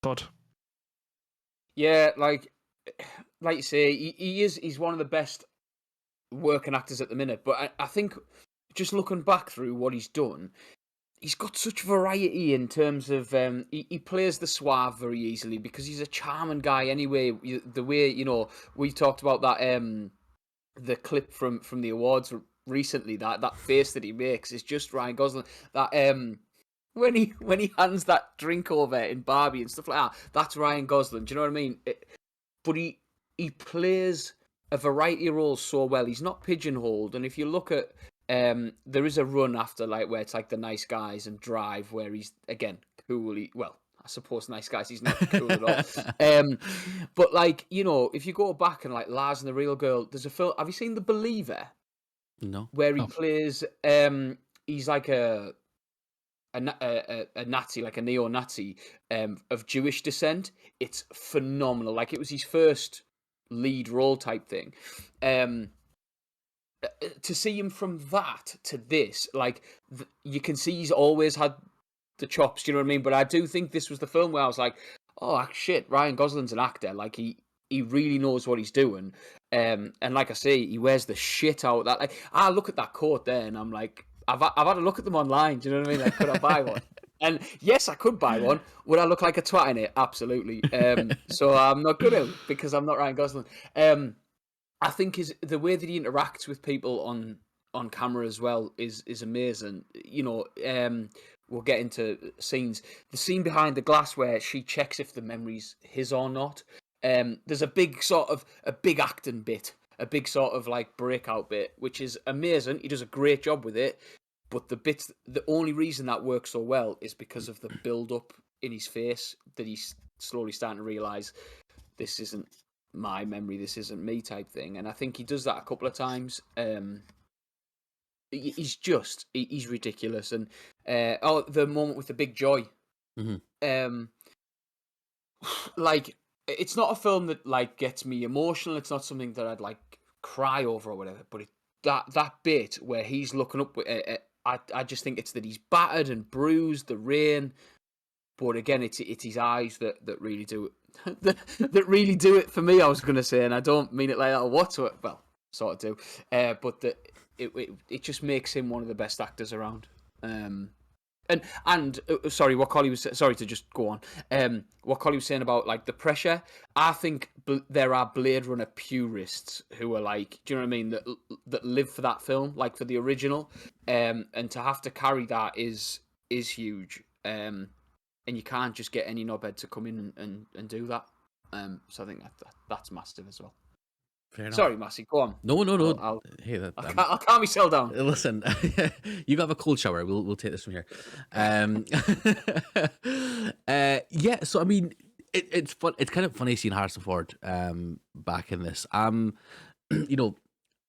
Todd. Yeah, like you say, he's one of the best working actors at the minute. But I think just looking back through what he's done, he's got such variety in terms of he plays the suave very easily because he's a charming guy anyway. The way we talked about that the clip from the awards recently, that face that he makes is just Ryan Gosling. That when he hands that drink over in Barbie and stuff like that, that's Ryan Gosling. Do you know what I mean? But he plays a variety of roles so well. He's not pigeonholed, and if you look at there is a run after like where it's like The Nice Guys and Drive, where he's again cool. I suppose Nice Guys, he's not cool at all. But like if you go back and like Lars and the Real Girl, there's a film. Have you seen The Believer? No. Where he plays he's like a Nazi, like a neo-Nazi of Jewish descent. It's phenomenal. Like it was his first lead role type thing. To see him from that to this, like you can see he's always had the chops. Do you know what I mean? But I do think this was the film where I was like, oh shit, Ryan Gosling's an actor. Like he really knows what he's doing. And like I say, he wears the shit out of that. Like I look at that coat there, and I'm like, I've had a look at them online. Do you know what I mean? Like, could I buy one? And yes, I could buy one. Would I look like a twat in it? Absolutely. So I'm not good at it because I'm not Ryan Gosling. I think the way that he interacts with people on camera as well is amazing. We'll get into scenes. The scene behind the glass where she checks if the memory's his or not. There's a big acting bit, a big sort of like breakout bit, which is amazing. He does a great job with it. But the only reason that works so well is because of the build up in his face that he's slowly starting to realise this isn't my memory, this isn't me type thing. And I think he does that a couple of times. He's ridiculous. And the moment with the big joy. Mm-hmm. Like it's not a film that like gets me emotional. It's not something that I'd like cry over or whatever. But that bit where he's looking up, I just think it's that he's battered and bruised, the rain. But again, it's his eyes that really do it. that really do it for me. I was going to say, and I don't mean it like that whatsoever. Well, sort of do. But it just makes him one of the best actors around. Sorry, what Collie was sorry to just go on. What Collie was saying about like the pressure. I think there are Blade Runner purists who are like, do you know what I mean? That live for that film, like for the original. And to have to carry that is huge. And you can't just get any knobhead to come in and do that. So I think that's massive as well. Fair enough. Sorry, Massey, go on. No. Hey, I'll calm myself down. Listen, you got a cold shower. We'll take this from here. Yeah. So I mean, it's fun. It's kind of funny seeing Harrison Ford back in this. Harrison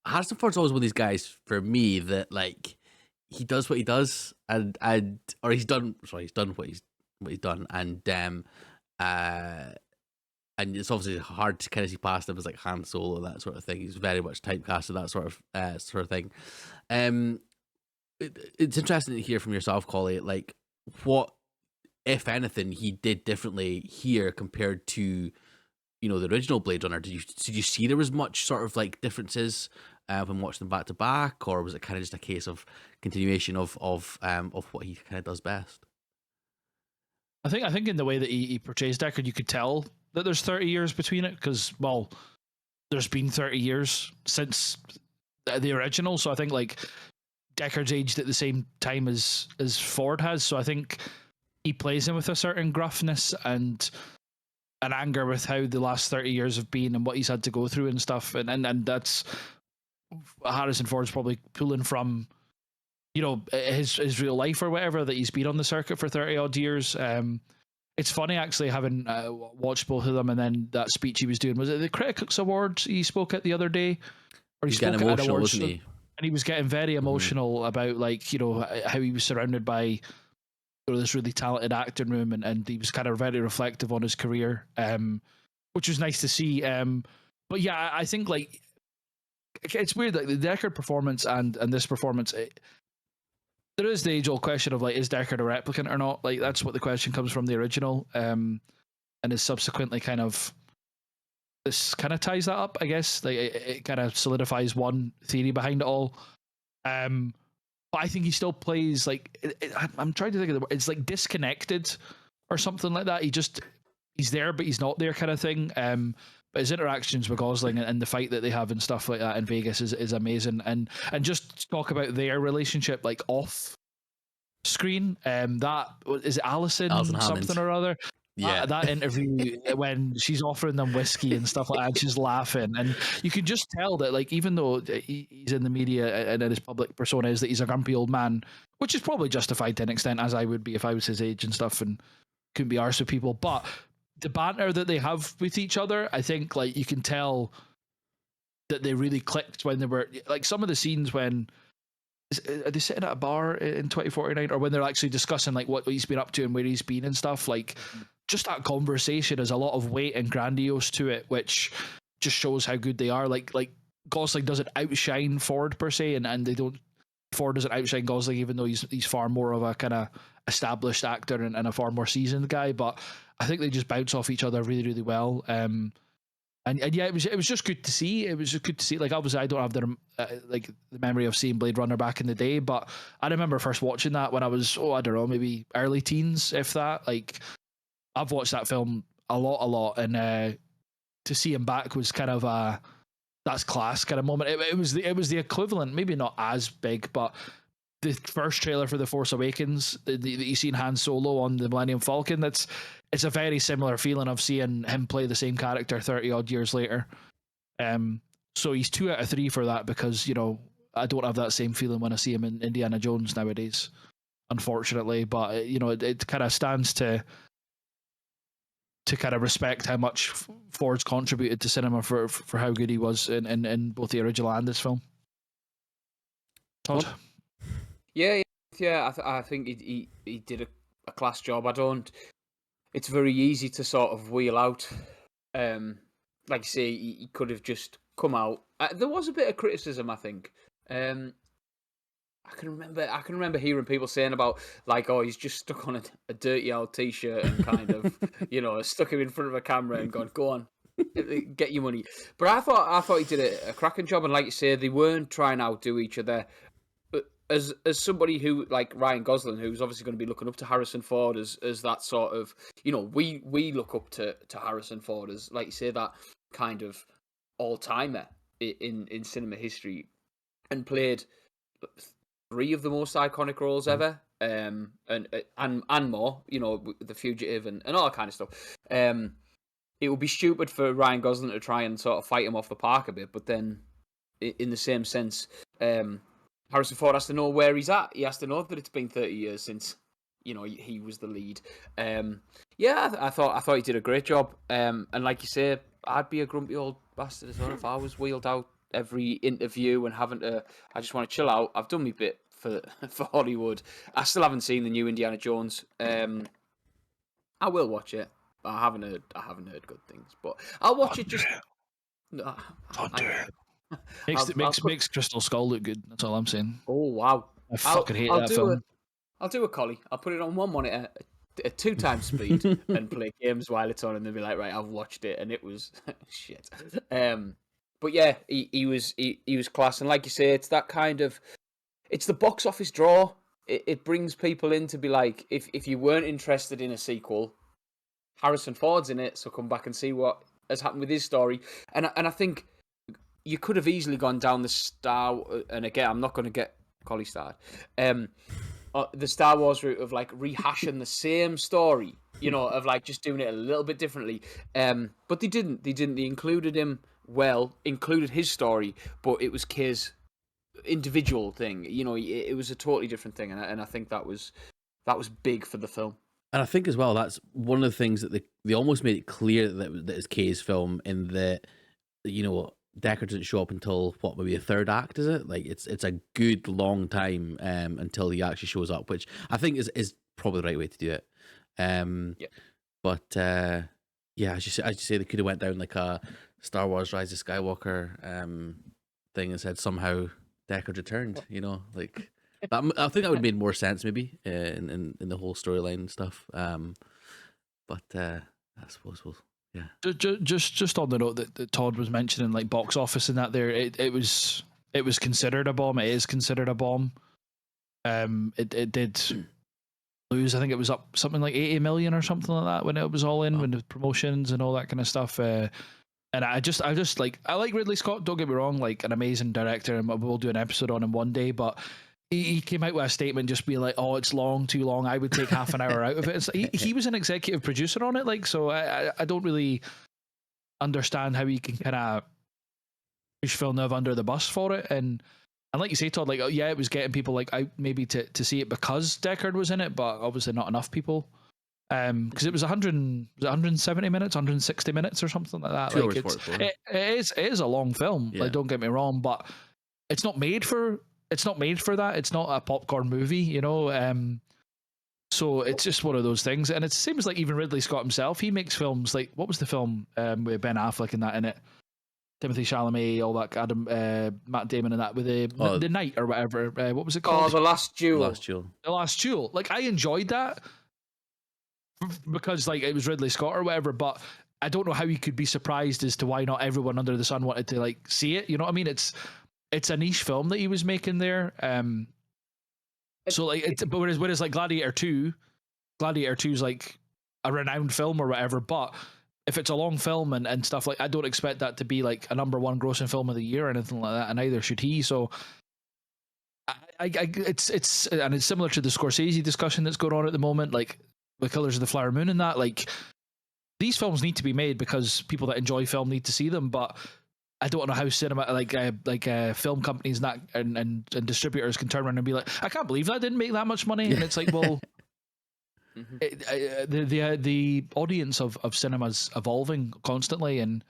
Ford's always one of these guys for me that like he does what he does, or he's done what he's done, and it's obviously hard to kind of see past him as like Han Solo and that sort of thing. He's very much typecasted, that sort of thing. It's interesting to hear from yourself, Collie, like what, if anything, he did differently here compared to the original Blade Runner. Did you see there was much sort of like differences when watching them back to back, or was it kind of just a case of continuation of what he kind of does best? I think in the way that he portrays Deckard, you could tell that there's 30 years between it because, well, there's been 30 years since the original. So I think like Deckard's aged at the same time as Ford has. So I think he plays him with a certain gruffness and an anger with how the last 30 years have been and what he's had to go through and stuff. And that's Harrison Ford's probably pulling from his real life or whatever, that he's been on the circuit for 30 odd years. It's funny actually having watched both of them, and then that speech he was doing, was it the Critics Awards he spoke at the other day, or He's getting emotional, wasn't he? and he was getting very emotional about, like, you know, how he was surrounded by this really talented acting room, and he was kind of very reflective on his career, which was nice to see. But yeah, I think, like, it's weird that the Deckard performance and this performance, there is the age-old question of, like, is Deckard a replicant or not? Like, that's what the question comes from the original, and is subsequently kind of, this kind of ties that up, I guess. Like, it kind of solidifies one theory behind it all. But I think he still plays like, I'm trying to think of the word. It's like disconnected or something like that. He's there, but he's not there, kind of thing. But his interactions with Gosling and the fight that they have and stuff like that in Vegas is amazing. And just talk about their relationship, like, off screen. That is it, Alison Alison Hammond. something or other. Yeah. That interview when she's offering them whiskey and stuff like that, and she's laughing, and you can just tell that, like, even though he's in the media and his public persona is that he's a grumpy old man, which is probably justified to an extent, as I would be if I was his age and stuff and couldn't be arsed with people. But the banter that they have with each other, I think, like, you can tell that they really clicked when they were, like, some of the scenes when, are they sitting at a bar in 2049, or when they're actually discussing, like, what he's been up to and where he's been and stuff, like, just that conversation has a lot of weight and grandiose to it, which just shows how good they are. Like Gosling doesn't outshine Ford per se, and they don't. Ford doesn't outshine Gosling, even though he's far more of a kind of established actor and a far more seasoned guy. But I think they just bounce off each other really, really well. And yeah, it was just good to see. It was just good to see. Like, obviously, I don't have the memory of seeing Blade Runner back in the day, but I remember first watching that when I was, I don't know, maybe early teens, if that. Like, I've watched that film a lot, and to see him back was kind of a that's class kind of moment. It was the equivalent, maybe not as big, but the first trailer for The Force Awakens that you see in Han Solo on the Millennium Falcon. It's a very similar feeling of seeing him play the same character 30 odd years later. So he's 2 out of 3 for that, because, you know, I don't have that same feeling when I see him in Indiana Jones nowadays, unfortunately. But you know, it kind of stands to kind of respect how much Ford's contributed to cinema for how good he was in both the original and this film. Todd? Yeah. I think he did a class job. It's very easy to sort of wheel out. Like you say, he could have just come out. There was a bit of criticism, I think. I can remember hearing people saying about, like, oh, he's just stuck on a dirty old t-shirt and kind of, you know, stuck him in front of a camera and gone, go on, get your money. But I thought he did a cracking job, and like you say, they weren't trying to outdo each other. But as somebody who, like Ryan Gosling, who's obviously going to be looking up to Harrison Ford as that sort of, you know, we look up to Harrison Ford as, like you say, that kind of all timer in cinema history, and played 3 of the most iconic roles ever, and more, you know, The Fugitive and all that kind of stuff. It would be stupid for Ryan Gosling to try and sort of fight him off the park a bit, but then, in the same sense, Harrison Ford has to know where he's at. He has to know that it's been 30 years since, you know, he was the lead. Yeah, I thought he did a great job. And like you say, I'd be a grumpy old bastard as well if I was wheeled out every interview and having to. I just want to chill out. I've done my bit for Hollywood. I still haven't seen the new Indiana Jones. I will watch it. I haven't heard good things, but I'll watch it. Just no, Don't do it. Makes Crystal Skull look good. That's all I'm saying. Oh wow! I fucking hate that film. I'll do a collie. I'll put it on one monitor at 2 times speed and play games while it's on, and then be like, right, I've watched it, and it was shit. But yeah, he was class, and like you say, it's that kind of, it's the box office draw. It brings people in to be like, if you weren't interested in a sequel, Harrison Ford's in it, so come back and see what has happened with his story. And I think you could have easily gone down the Star, and again, I'm not going to get Collie started, the Star Wars route of, like, rehashing the same story, you know, of, like, just doing it a little bit differently. But they didn't. They included him well, included his story, but it was Kay's individual thing. You know, it was a totally different thing, and I think that was big for the film. And I think as well, that's one of the things that they almost made it clear that it's Kay's film, in that, you know, Deckard doesn't show up until what, maybe a third act, is it? Like it's a good long time until he actually shows up, which I think is probably the right way to do it. Yeah. But yeah, as you say, they could have went down like a Star Wars Rise of Skywalker thing and said somehow Deckard returned. You know, like that. I think that would have made more sense maybe in the whole storyline and stuff. But I suppose we'll. Yeah. Just on the note that Todd was mentioning, like box office and that, there it was considered a bomb. It is considered a bomb. It did lose. I think it was up something like 80 million or something like that when it was all in, when the promotions and all that kind of stuff. And I just like, I like Ridley Scott. Don't get me wrong, like an amazing director, and we'll do an episode on him one day. But he came out with a statement just being like, "Oh, it's too long. I would take half an hour out of it." It's like, he was an executive producer on it, like, so I don't really understand how he can kind of push Villeneuve under the bus for it. And like you say, Todd, like, yeah, it was getting people like out maybe to see it because Deckard was in it, but obviously not enough people. Because it was 170 minutes, 160 minutes or something like that. 2 like hours 44. it is a long film. Yeah. Like, don't get me wrong, but it's not made for that. It's not a popcorn movie, you know. So it's just one of those things. And it seems like even Ridley Scott himself, he makes films like, what was the film with Ben Affleck and that in it? Timothy Chalamet, all that, Adam, Matt Damon and that, with the Night or whatever. What was it called? Oh, The Last Duel. The Last Duel. Like, I enjoyed that because like it was Ridley Scott or whatever, but I don't know how you could be surprised as to why not everyone under the sun wanted to like see it. You know what I mean? It's a niche film that he was making there. So like, but whereas like Gladiator 2 is like a renowned film or whatever, but if it's a long film and stuff, like, I don't expect that to be like a number one grossing film of the year or anything like that, and neither should he. So it's and it's similar to the Scorsese discussion that's going on at the moment, like The Killers of the Flower Moon and that. Like, these films need to be made because people that enjoy film need to see them, but I don't know how cinema, film companies and distributors can turn around and be like, I can't believe that didn't make that much money. And it's like, well, the audience of cinema's evolving constantly, and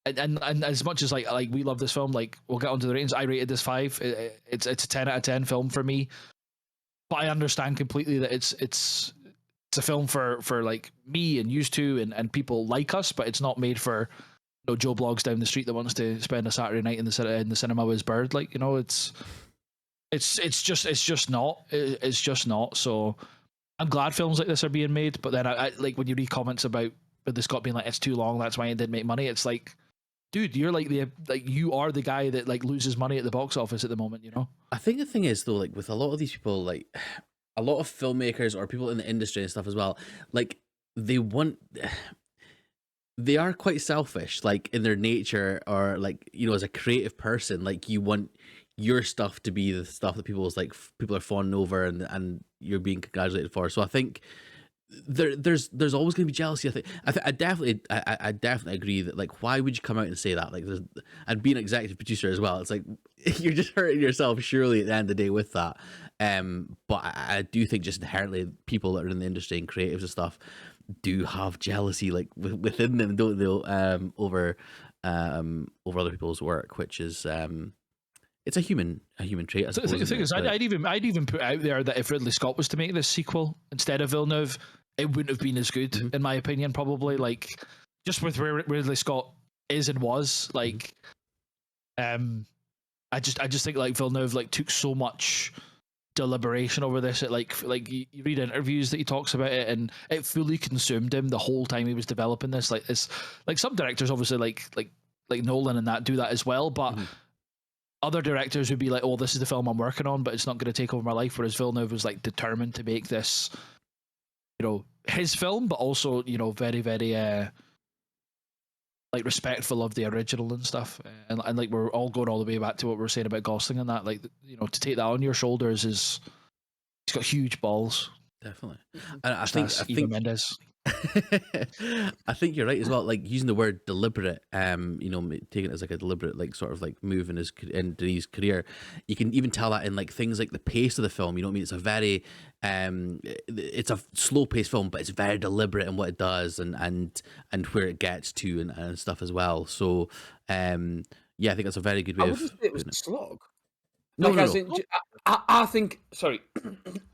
as much as like we love this film, like, we'll get onto the ratings. I rated this 5. It's a 10 out of 10 film for me, but I understand completely that it's a film for like me and used to and people like us, but it's not made for, you know, Joe Blogs down the street that wants to spend a Saturday night in the cinema with his bird. Like, you know, it's just not. So I'm glad films like this are being made, but then I like when you read comments about Ridley Scott being like, it's too long, that's why it didn't make money. It's like, dude, you're like you are the guy that like loses money at the box office at the moment, you know? I think the thing is though, like with a lot of these people, like a lot of filmmakers or people in the industry and stuff as well, like they are quite selfish, like in their nature, or like, you know, as a creative person, like you want your stuff to be the stuff that people are fawning over and you're being congratulated for. So I think there's always going to be jealousy. I definitely agree that, like, why would you come out and say that? Like, and be an executive producer as well. It's like you're just hurting yourself surely at the end of the day with that. But I do think just inherently people that are in the industry and creatives and stuff do have jealousy, like within them, don't they? Over other people's work, which is it's a human trait, I suppose. The thing is, I'd even put out there that if Ridley Scott was to make this sequel instead of Villeneuve, it wouldn't have been as good, in my opinion. Probably, like, just with where Ridley Scott is and was, like, I just think like Villeneuve like took so much deliberation over this. It like you read interviews that he talks about it, and it fully consumed him the whole time he was developing this. Like, it's like some directors obviously like Nolan and that do that as well, but other directors would be like, oh, this is the film I'm working on, but it's not going to take over my life. Whereas Villeneuve was like determined to make this, you know, his film, but also, you know, very, very like respectful of the original and stuff. And like, we're all going all the way back to what we were saying about Gosling and that, like, you know, to take that on your shoulders he's got huge balls. Definitely. And I think Mendes. I think you're right as well. Like using the word deliberate, taking it as like a deliberate, like sort of like move in in Denis' career. You can even tell that in like things like the pace of the film. You know what I mean? It's a very, it's a slow paced film, but it's very deliberate in what it does and where it gets to and stuff as well. So, yeah, I think that's a very good I way wouldn't of say it was putting a it. slog. No, Like, no, as no. in, I think. Sorry,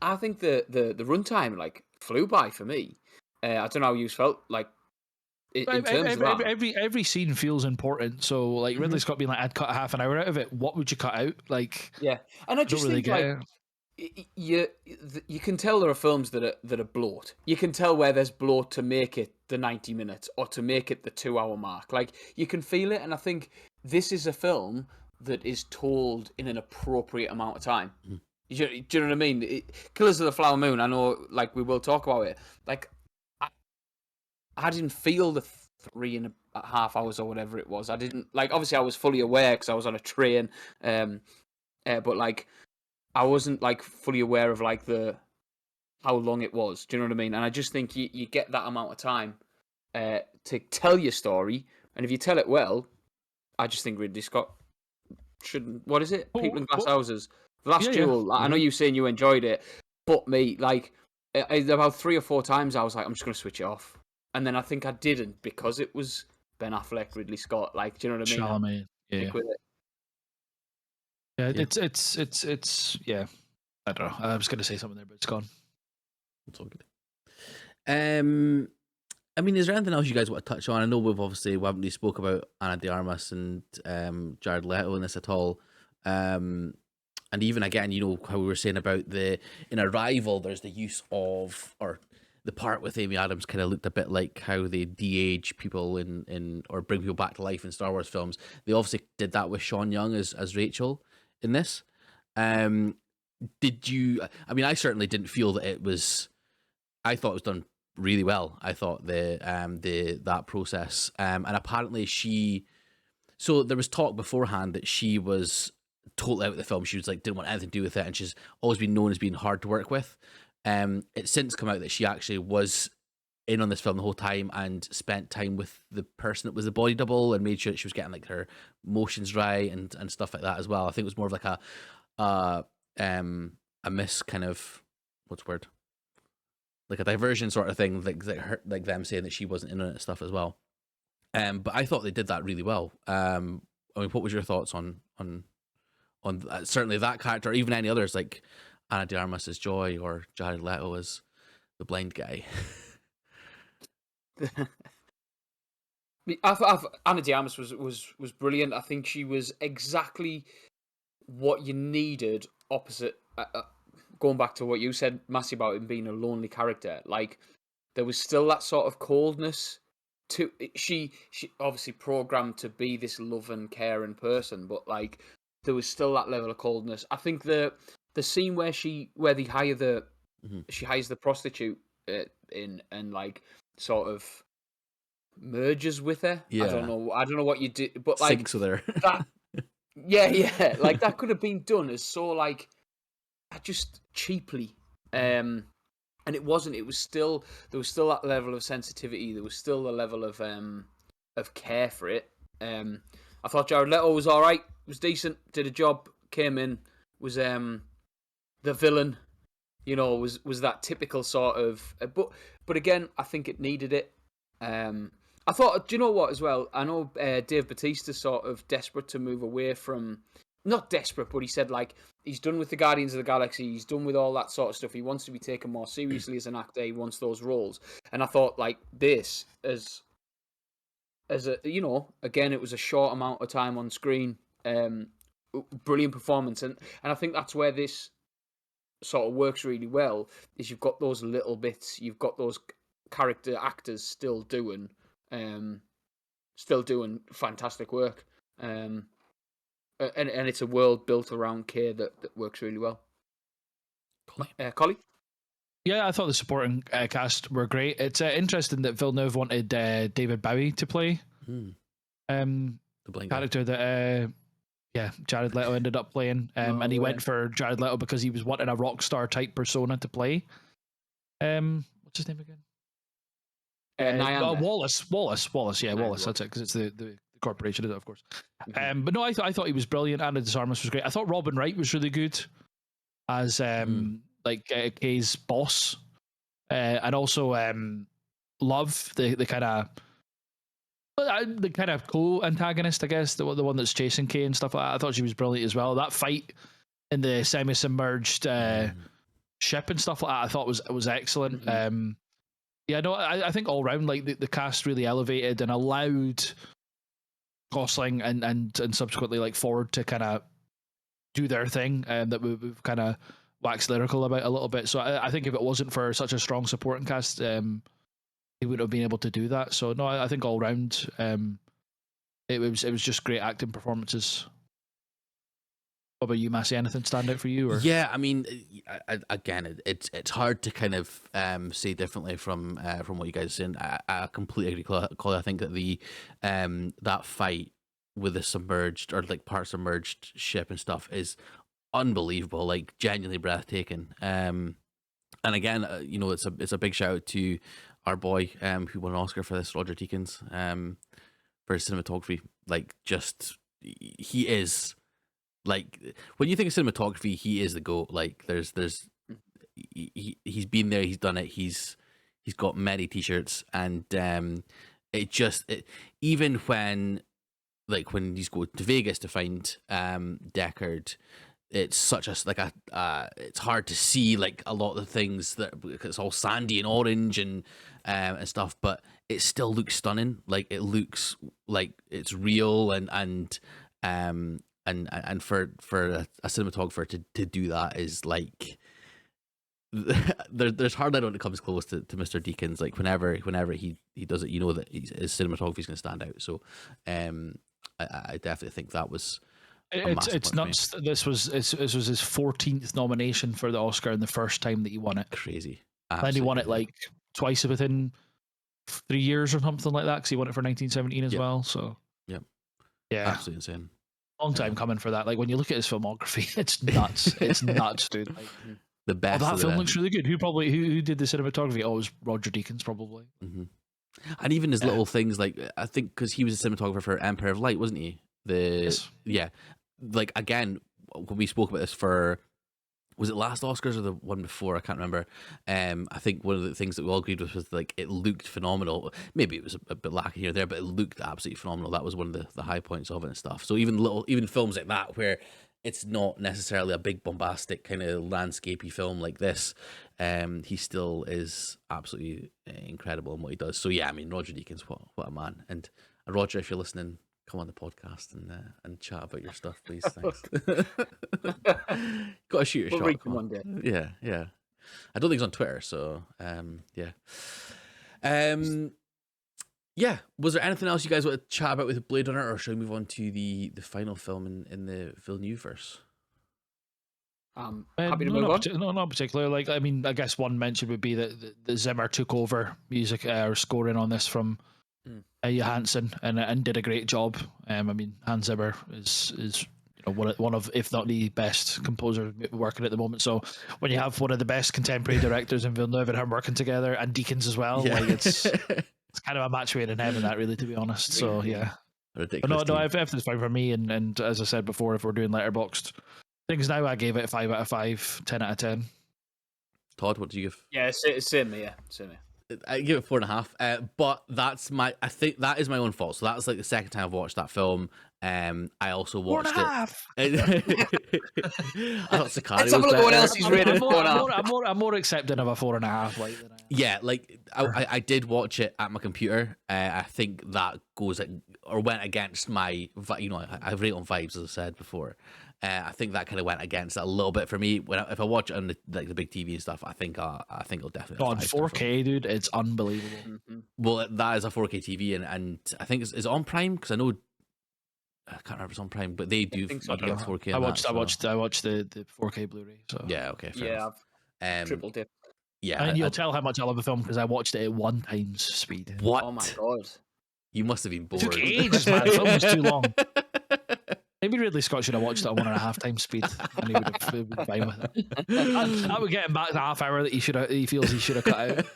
I think the runtime like flew by for me. I don't know how you felt like in terms of that. Every scene feels important. So like Mhm. Ridley Scott being like, I'd cut half an hour out of it. What would you cut out? Like, Yeah, and I I don't just really think get like it. you can tell there are films that are bloat. You can tell where there's bloat to make it the 90 minutes or to make it the 2 hour mark. Like you can feel it, and I think this is a film that is told in an appropriate amount of time. Mhm. Do you know what I mean? Killers of the Flower Moon. I know, like we will talk about it. Like I didn't feel the 3.5 hours or whatever it was. I didn't like. Obviously, I was fully aware because I was on a train. But like I wasn't like fully aware of like the how long it was. Do you know what I mean? And I just think you get that amount of time to tell your story, and if you tell it well, I just think Ridley Scott shouldn't. What is it? People in Glass What? Houses, The Last Yeah, yeah. Duel. I know Mhm. you saying you enjoyed it, but me like about 3 or 4 times I was like, I'm just gonna switch it off, and then I think I didn't because it was Ben Affleck, Ridley Scott. Like, do you know what I mean? I Chalamet. Yeah. stick with it. Yeah, Yeah, it's yeah. I don't know. I was gonna say something there, but it's gone. it's all good. Um, I mean, is there anything else you guys want to touch on? I know we haven't really spoke about Anna de Armas and Jared Leto in this at all. Um, and even again, how we were saying about in Arrival, there's the use of or the part with Amy Adams kind of looked a bit like how they de-age people in or bring people back to life in Star Wars films. They obviously did that with Sean Young as Rachel in this. Um, did you? I mean, I certainly didn't feel that it was. I thought it was done really well. I thought the that process, and apparently she. So there was talk beforehand that she was totally out of the film. She was like didn't want anything to do with it, and she's always been known as being hard to work with. It's since come out that she actually was in on this film the whole time and spent time with the person that was the body double and made sure that she was getting like her motions right and stuff like that as well. I think it was more of like uh a miss kind of what's the word, like a diversion sort of thing, like them saying that she wasn't in on it and stuff as well. But I thought they did that really well. I mean, what was your thoughts on certainly that character, or even any others like Anna de Armas as Joy or Jared Leto as the blind guy? I thought Anna de Armas was brilliant. I think she was exactly what you needed opposite. Going back to what you said, Massey, about him being a lonely character, like there was still that sort of coldness to she obviously programmed to be this loving, caring person, but like there was still that level of coldness. I think the scene where they hire Mhm. she hires the prostitute in and like sort of merges with her. Yeah, I don't know what you did, but like sinks with her. that. Yeah, yeah, like that could have been done as so like just cheaply. And it wasn't. It was still there was still that level of sensitivity. There was still a level of care for it. I thought Jared Leto was all right. Was decent. Did a job. Came in. Was the villain. Was that typical sort of. But again, I think it needed it. I thought. Do you know what? As well, I know Dave Bautista's sort of desperate to move away from. Not desperate, but he said like he's done with the Guardians of the Galaxy. He's done with all that sort of stuff. He wants to be taken more seriously as an actor. He wants those roles. And I thought like this as a again it was a short amount of time on screen. Brilliant performance, and I think that's where this sort of works really well. Is you've got those little bits. You've got those character actors um, still doing fantastic work. And it's a world built around Kay that works really well. Collie? Yeah, I thought the supporting cast were great. It's interesting that Villeneuve wanted David Bowie to play Hmm, um the blind guy. character that Jared Leto ended up playing, No and he way. went for Jared Leto because he was wanting a rock star type persona to play. What's his name again? Nyanda. Wallace. Yeah, Nyanda Wallace. That's it, because it's the corporation, isn't it, of course. Mhm. But no, I thought he was brilliant. Anna de Armas was great. I thought Robin Wright was really good as Kay's boss, and also Love, the kind of co-antagonist, I guess, the one that's chasing Kay and stuff like that. I thought she was brilliant as well. That fight in the semi-submerged ship and stuff like that, I thought was excellent. Yeah, no, I think all round, like the cast really elevated and allowed Gosling and subsequently like Ford to kind of do their thing, that we've kind of waxed lyrical about a little bit. So I think if it wasn't for such a strong supporting cast, he wouldn't have been able to do that. So no, I think all round, it was just great acting performances. What about you, Massey? Anything stand out for you? Or? Yeah, I mean, again, it's hard to kind of say differently from what you guys are saying. I completely agree, Colin. I think that the that fight with the submerged or like part submerged ship and stuff is unbelievable, like genuinely breathtaking. And again, it's a big shout out to our boy who won an Oscar for this, Roger Deakins, for his cinematography. Like, just he is. Like, when you think of cinematography, he is the GOAT. Like, he's been there, he's done it, he's got many t-shirts, and even when he's going to Vegas to find Deckard, it's such a it's hard to see like a lot of the things that it's all sandy and orange and stuff, but it still looks stunning. Like, it looks like it's real and for a cinematographer to do that is like there's hardly anyone that comes close to Mr. Deakins. Like, whenever he does it, you know that his cinematography is going to stand out. So I definitely think that was it's nuts. This was his 14th nomination for the Oscar, and the first time that he won it. Crazy. And he won it like twice within 3 years or something like that, because he won it for 1917 as well. So yeah, absolutely insane. Long time coming for that. Like, when you look at his filmography, it's nuts. It's nuts, dude. Like, the best. That film looks really good. Who did the cinematography? Oh, it was Roger Deakins, probably. Mm-hmm. And even his little things, like, I think because he was a cinematographer for Empire of Light, wasn't he? Yes. Yeah. Like, again, when we spoke about this for, was it last Oscars or the one before? I can't remember. I think one of the things that we all agreed with was like it looked phenomenal. Maybe it was a bit lacking here or there, but it looked absolutely phenomenal. That was one of the high points of it and stuff. So even films like that, where it's not necessarily a big bombastic kind of landscapey film like this, he still is absolutely incredible in what he does. So yeah, I mean, Roger Deakins, what a man. And Roger, if you're listening, come on the podcast and chat about your stuff, please. Thanks. Got to shoot your shot. One day. Yeah. I don't think he's on Twitter, so yeah. Yeah. Was there anything else you guys want to chat about with Blade Runner, or should we move on to the final film in the Villeneuve-verse? Happy to move on. No, not particularly. Like, I mean, I guess one mention would be that the Zimmer took over music or scoring on this from Johansson and did a great job. I mean, Hans Zimmer is one of, if not the best composer working at the moment. So when you have one of the best contemporary directors in Villeneuve and him working together, and Deakins as well, like it's kind of a match made in heaven, that, really, to be honest. So yeah, ridiculous. But no, everything's fine for me. And as I said before, if we're doing letterboxed things now, I gave it a 5 out of 5, 10 out of 10. Todd, what do you give? Yeah, same here. I give it 4.5, but I think that is my own fault. So that's like the second time I've watched that film. I also watched 4.5. I thought Sicario. Let's have a look at what else he's rated. I'm more accepting of a 4.5. Like, than yeah, like I did watch it at my computer. I think that went against my, I rate on vibes, as I said before. I think that kind of went against it a little bit for me. If I watch it on the big TV and stuff, I think I'll definitely. On 4K, dude, it's unbelievable. Mm-hmm. Well, that is a 4K TV, and I think is it on Prime? Because I know I can't remember if it's on Prime, but they do get 4K. I watched the 4K Blu-ray. So yeah, okay, fair enough. I've triple dip. Yeah, and you'll tell how much I love the film because I watched it at 1 times speed. What? Oh my god! You must have been bored. It took ages, man. The film was too long. Maybe Ridley Scott should have watched it at 1.5 times speed, and he would have been fine with it. That would get him back the half hour that he feels he should have cut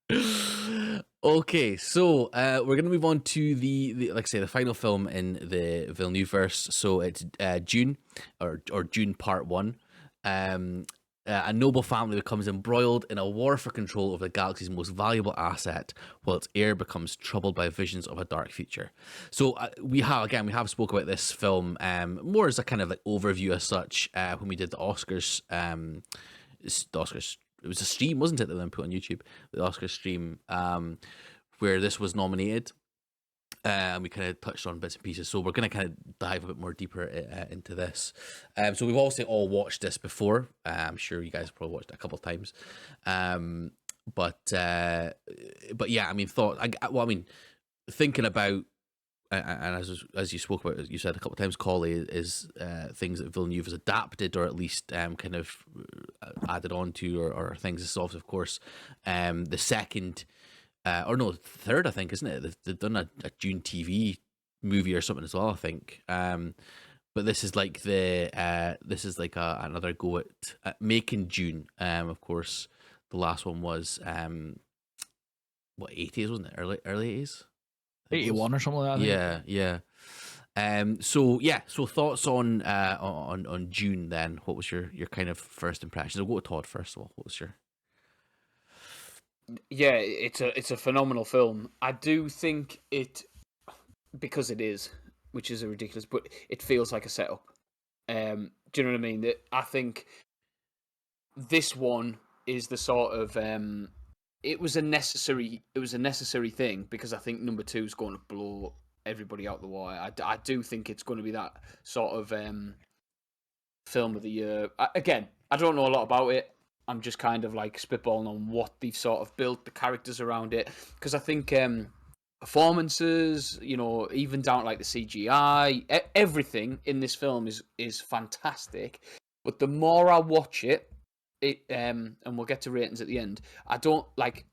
out. Okay, so we're gonna move on to the like I say the final film in the Villeneuve verse. So it's Dune, or Dune Part One. Um, a noble family becomes embroiled in a war for control of the galaxy's most valuable asset, while its heir becomes troubled by visions of a dark future. So we have spoke about this film more as a kind of like overview as such when we did the Oscars. The Oscars. It was a stream, wasn't it, that then put on YouTube, the Oscar stream, where this was nominated. And we kind of touched on bits and pieces, so we're going to kind of dive a bit more deeper into this. So we've obviously all watched this before. I'm sure you guys have probably watched it a couple of times. But yeah, I mean, thinking about and as you spoke about, you said a couple of times, Collie, is things that Villeneuve has adapted or at least kind of added on to, or things. This is also, of course, the second, or no, third, I think, isn't it? They've done a Dune TV movie or something as well, I think. But this is like another go at making Dune. Of course, the last one was what, 80s, wasn't it? Early 80s. 81 or something like that. Yeah. So thoughts on Dune then. What was your kind of first impressions? I'll go with Todd first of all. What was your Yeah, it's a phenomenal film. I do think it, because it is, which is a ridiculous, but it feels like a setup. Do you know what I mean? I think this one is the sort of it was a necessary thing, because I think number 2 is going to blow everybody out the water. I do think it's going to be that sort of film of the year. Again, I don't know a lot about it. I'm just kind of like spitballing on what they've sort of built, the characters around it, because I think performances, even down to like the CGI, everything in this film is fantastic. But the more I watch it, and we'll get to ratings at the end. I don't like.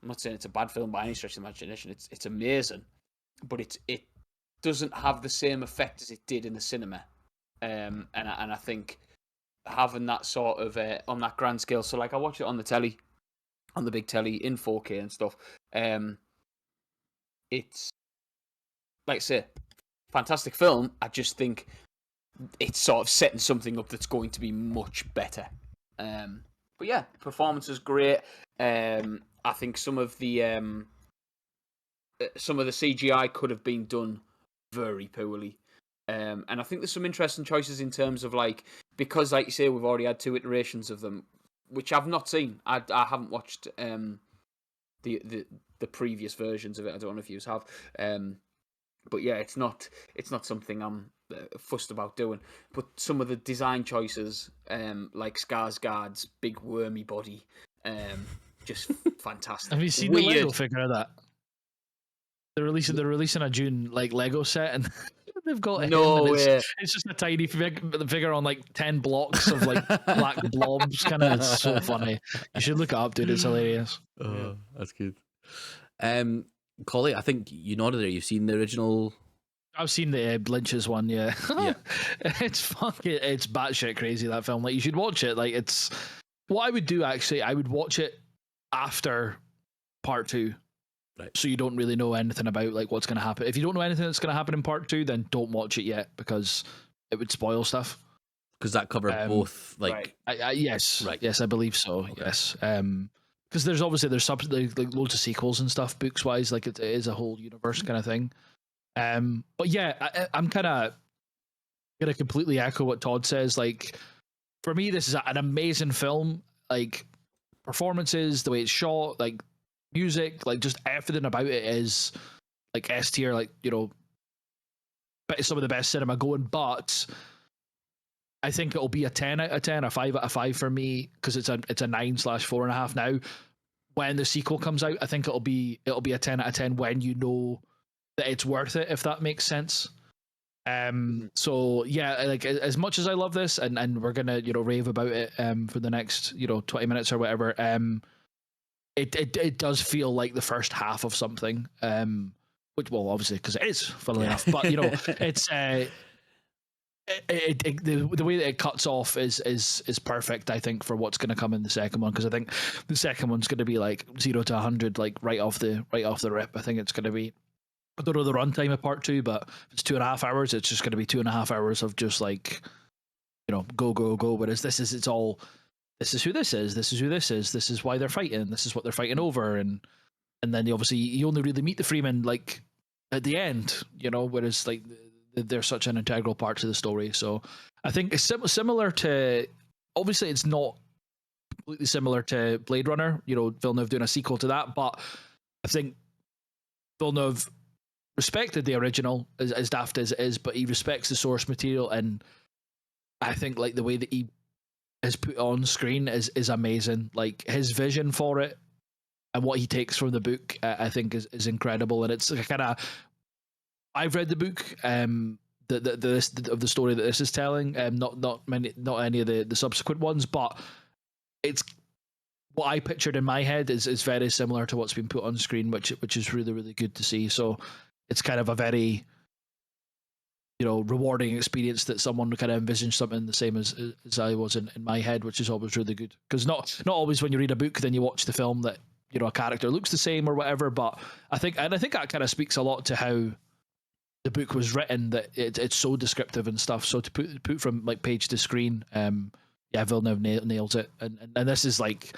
I'm not saying it's a bad film by any stretch of the imagination. It's amazing, but it doesn't have the same effect as it did in the cinema. And I think having that sort of on that grand scale. So like I watch it on the telly, on the big telly in 4K and stuff. It's like I say, fantastic film. I just think it's sort of setting something up that's going to be much better. But yeah, performance is great. I think some of the CGI could have been done very poorly. And I think there's some interesting choices in terms of like, because like you say, we've already had 2 iterations of them, which I've not seen. I haven't watched the previous versions of it. I don't know if you have. But yeah, it's not something I'm fussed about doing. But some of the design choices, like Skarsgård's big wormy body, just fantastic. Have you seen Weird. the Lego figure of that? They're releasing a Dune like Lego set, and they've got him, No and way. it's just a tiny figure on like 10 blocks of like black blobs. It's so funny. You should look it up, dude. It's hilarious. Oh, that's good. Collie, I think you nodded there. You've seen the original. I've seen the Lynch's one. Yeah, Yeah. It's batshit crazy, that film. Like, you should watch it. Like, it's what I would do. Actually, I would watch it after part 2. Right. So you don't really know anything about like what's going to happen. If you don't know anything that's going to happen in part 2, then don't watch it yet, because it would spoil stuff. Because that covered both, like, right. Yes, Right. Yes, I believe so. Okay. Yes, because there's obviously like loads of sequels and stuff, books wise. Like, it is a whole universe kind of thing. But yeah, I'm kind of gonna completely echo what Todd says. Like, for me, this is an amazing film. Like, performances, the way it's shot, like music, like just everything about it is like S tier. Like, some of the best cinema going. But I think it'll be a 10 out of 10, a 5 out of 5 for me, because it's a 9/4.5 now. When the sequel comes out, I think it'll be a 10 out of 10 when you know that it's worth it, if that makes sense. So yeah, like, as much as I love this, and we're gonna rave about it for the next 20 minutes or whatever, it does feel like the first half of something, which, well, obviously, because it is, funnily enough, but it's The way that it cuts off is perfect, I think, for what's going to come in the second one, because I think the second one's going to be like 0 to 100 like right off the rip. I think it's going to be, I don't know the runtime of part two, but if it's 2.5 hours, it's just going to be 2.5 hours of just like, go go go. Whereas this is this is who this is, this is who this is why they're fighting, this is what they're fighting over, and then obviously you only really meet the Freeman like at the end, whereas like they're such an integral part to the story. So I think it's similar to, obviously it's not completely similar to Blade Runner, Villeneuve doing a sequel to that, but I think Villeneuve respected the original, as daft as it is, but he respects the source material, and I think like the way that he has put on screen is amazing. Like his vision for it and what he takes from the book, I think is incredible. And it's kind of, I've read the book, of the story that this is telling, not any of the subsequent ones, but it's what I pictured in my head is very similar to what's been put on screen, which is really, really good to see. So it's kind of a very, rewarding experience that someone kind of envisioned something the same as I was in my head, which is always really good. Because not always when you read a book, then you watch the film that, a character looks the same or whatever. But I think that kind of speaks a lot to how the book was written, that it's so descriptive and stuff. So to put from like page to screen, Villeneuve nails it. And this is like,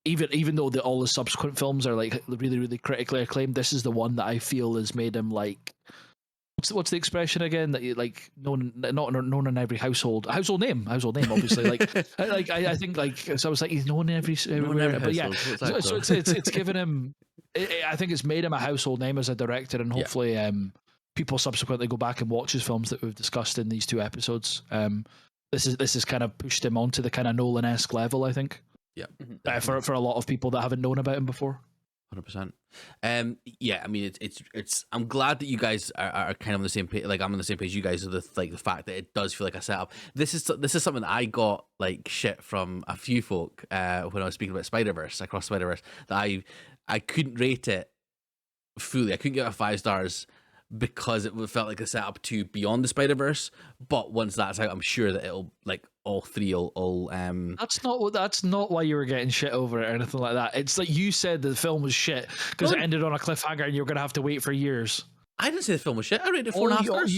even though all the subsequent films are like really, really critically acclaimed, this is the one that I feel has made him like, what's the expression again, that you like known in every household name, obviously. I think like, so I was like, he's known in everywhere, but yeah. So it's given him. I think it's made him a household name as a director, and hopefully, people subsequently go back and watch his films that we've discussed in these 2 episodes. This has kind of pushed him onto the kind of Nolan-esque level, I think. Yeah, for a lot of people that haven't known about him before. 100%. Yeah, I mean, it's. I'm glad that you guys are kind of on the same page. Like I'm on the same page. You guys are the fact that it does feel like a setup. This is something that I got like shit from a few folk when I was speaking about Across Spider-Verse, that I couldn't rate it fully. I couldn't give it 5 stars because it felt like a setup to Beyond the Spider-Verse. But once that's out, I'm sure that it'll like all 3 will. That's not why you were getting shit over it or anything like that. It's like you said the film was shit because it ended on a cliffhanger and you're gonna have to wait for years. I didn't say the film was shit. I rated it 4.5 stars.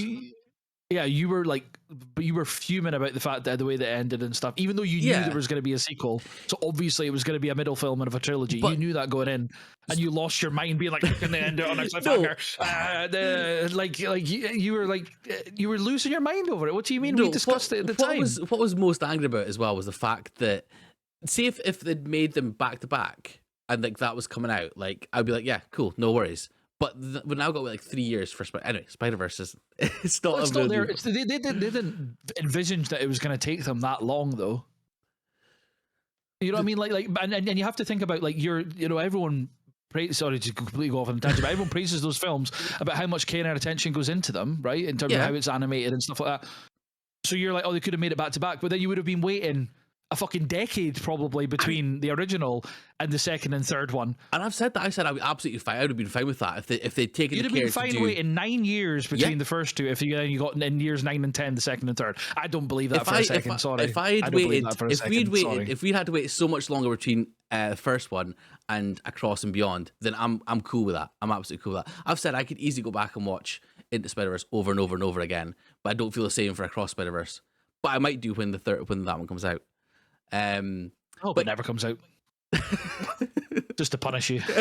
You were like, but you were fuming about the fact that the way that it ended and stuff, even though you knew there was going to be a sequel. So obviously it was going to be a middle film of a trilogy. But you knew that going in, and you lost your mind being like, can they end it on a cliffhanger? You were losing your mind over it. What do you mean? We discussed it at the time. What was most angry about as well was the fact that, see, if they'd made them back to back and like that was coming out, like I'd be like, yeah, cool, no worries. But we now got like 3 years for Spider-Verse is it's not. It's not there. They didn't envisage that it was going to take them that long, though. You know what I mean? Like, and you have to think about like everyone. Sorry to completely go off on a tangent, but everyone praises those films about how much care and attention goes into them, right? In terms of how it's animated and stuff like that. So you're like, oh, they could have made it back to back, but then you would have been waiting a fucking decade probably between the original and the second and third one. And I've said that. I said I'd be absolutely fine. I would have been fine with that if they'd taken. You'd have been fine waiting 9 years between the first 2. If you got in years 9 and 10, the second and third. I don't believe that for a second. Sorry. If we'd had to wait so much longer between the first one and Across and Beyond, then I'm cool with that. I'm absolutely cool with that. I've said I could easily go back and watch Into Spider-Verse over and over and over again, but I don't feel the same for Across Spider-Verse. But I might do when that one comes out. But it never comes out. Just to punish you. For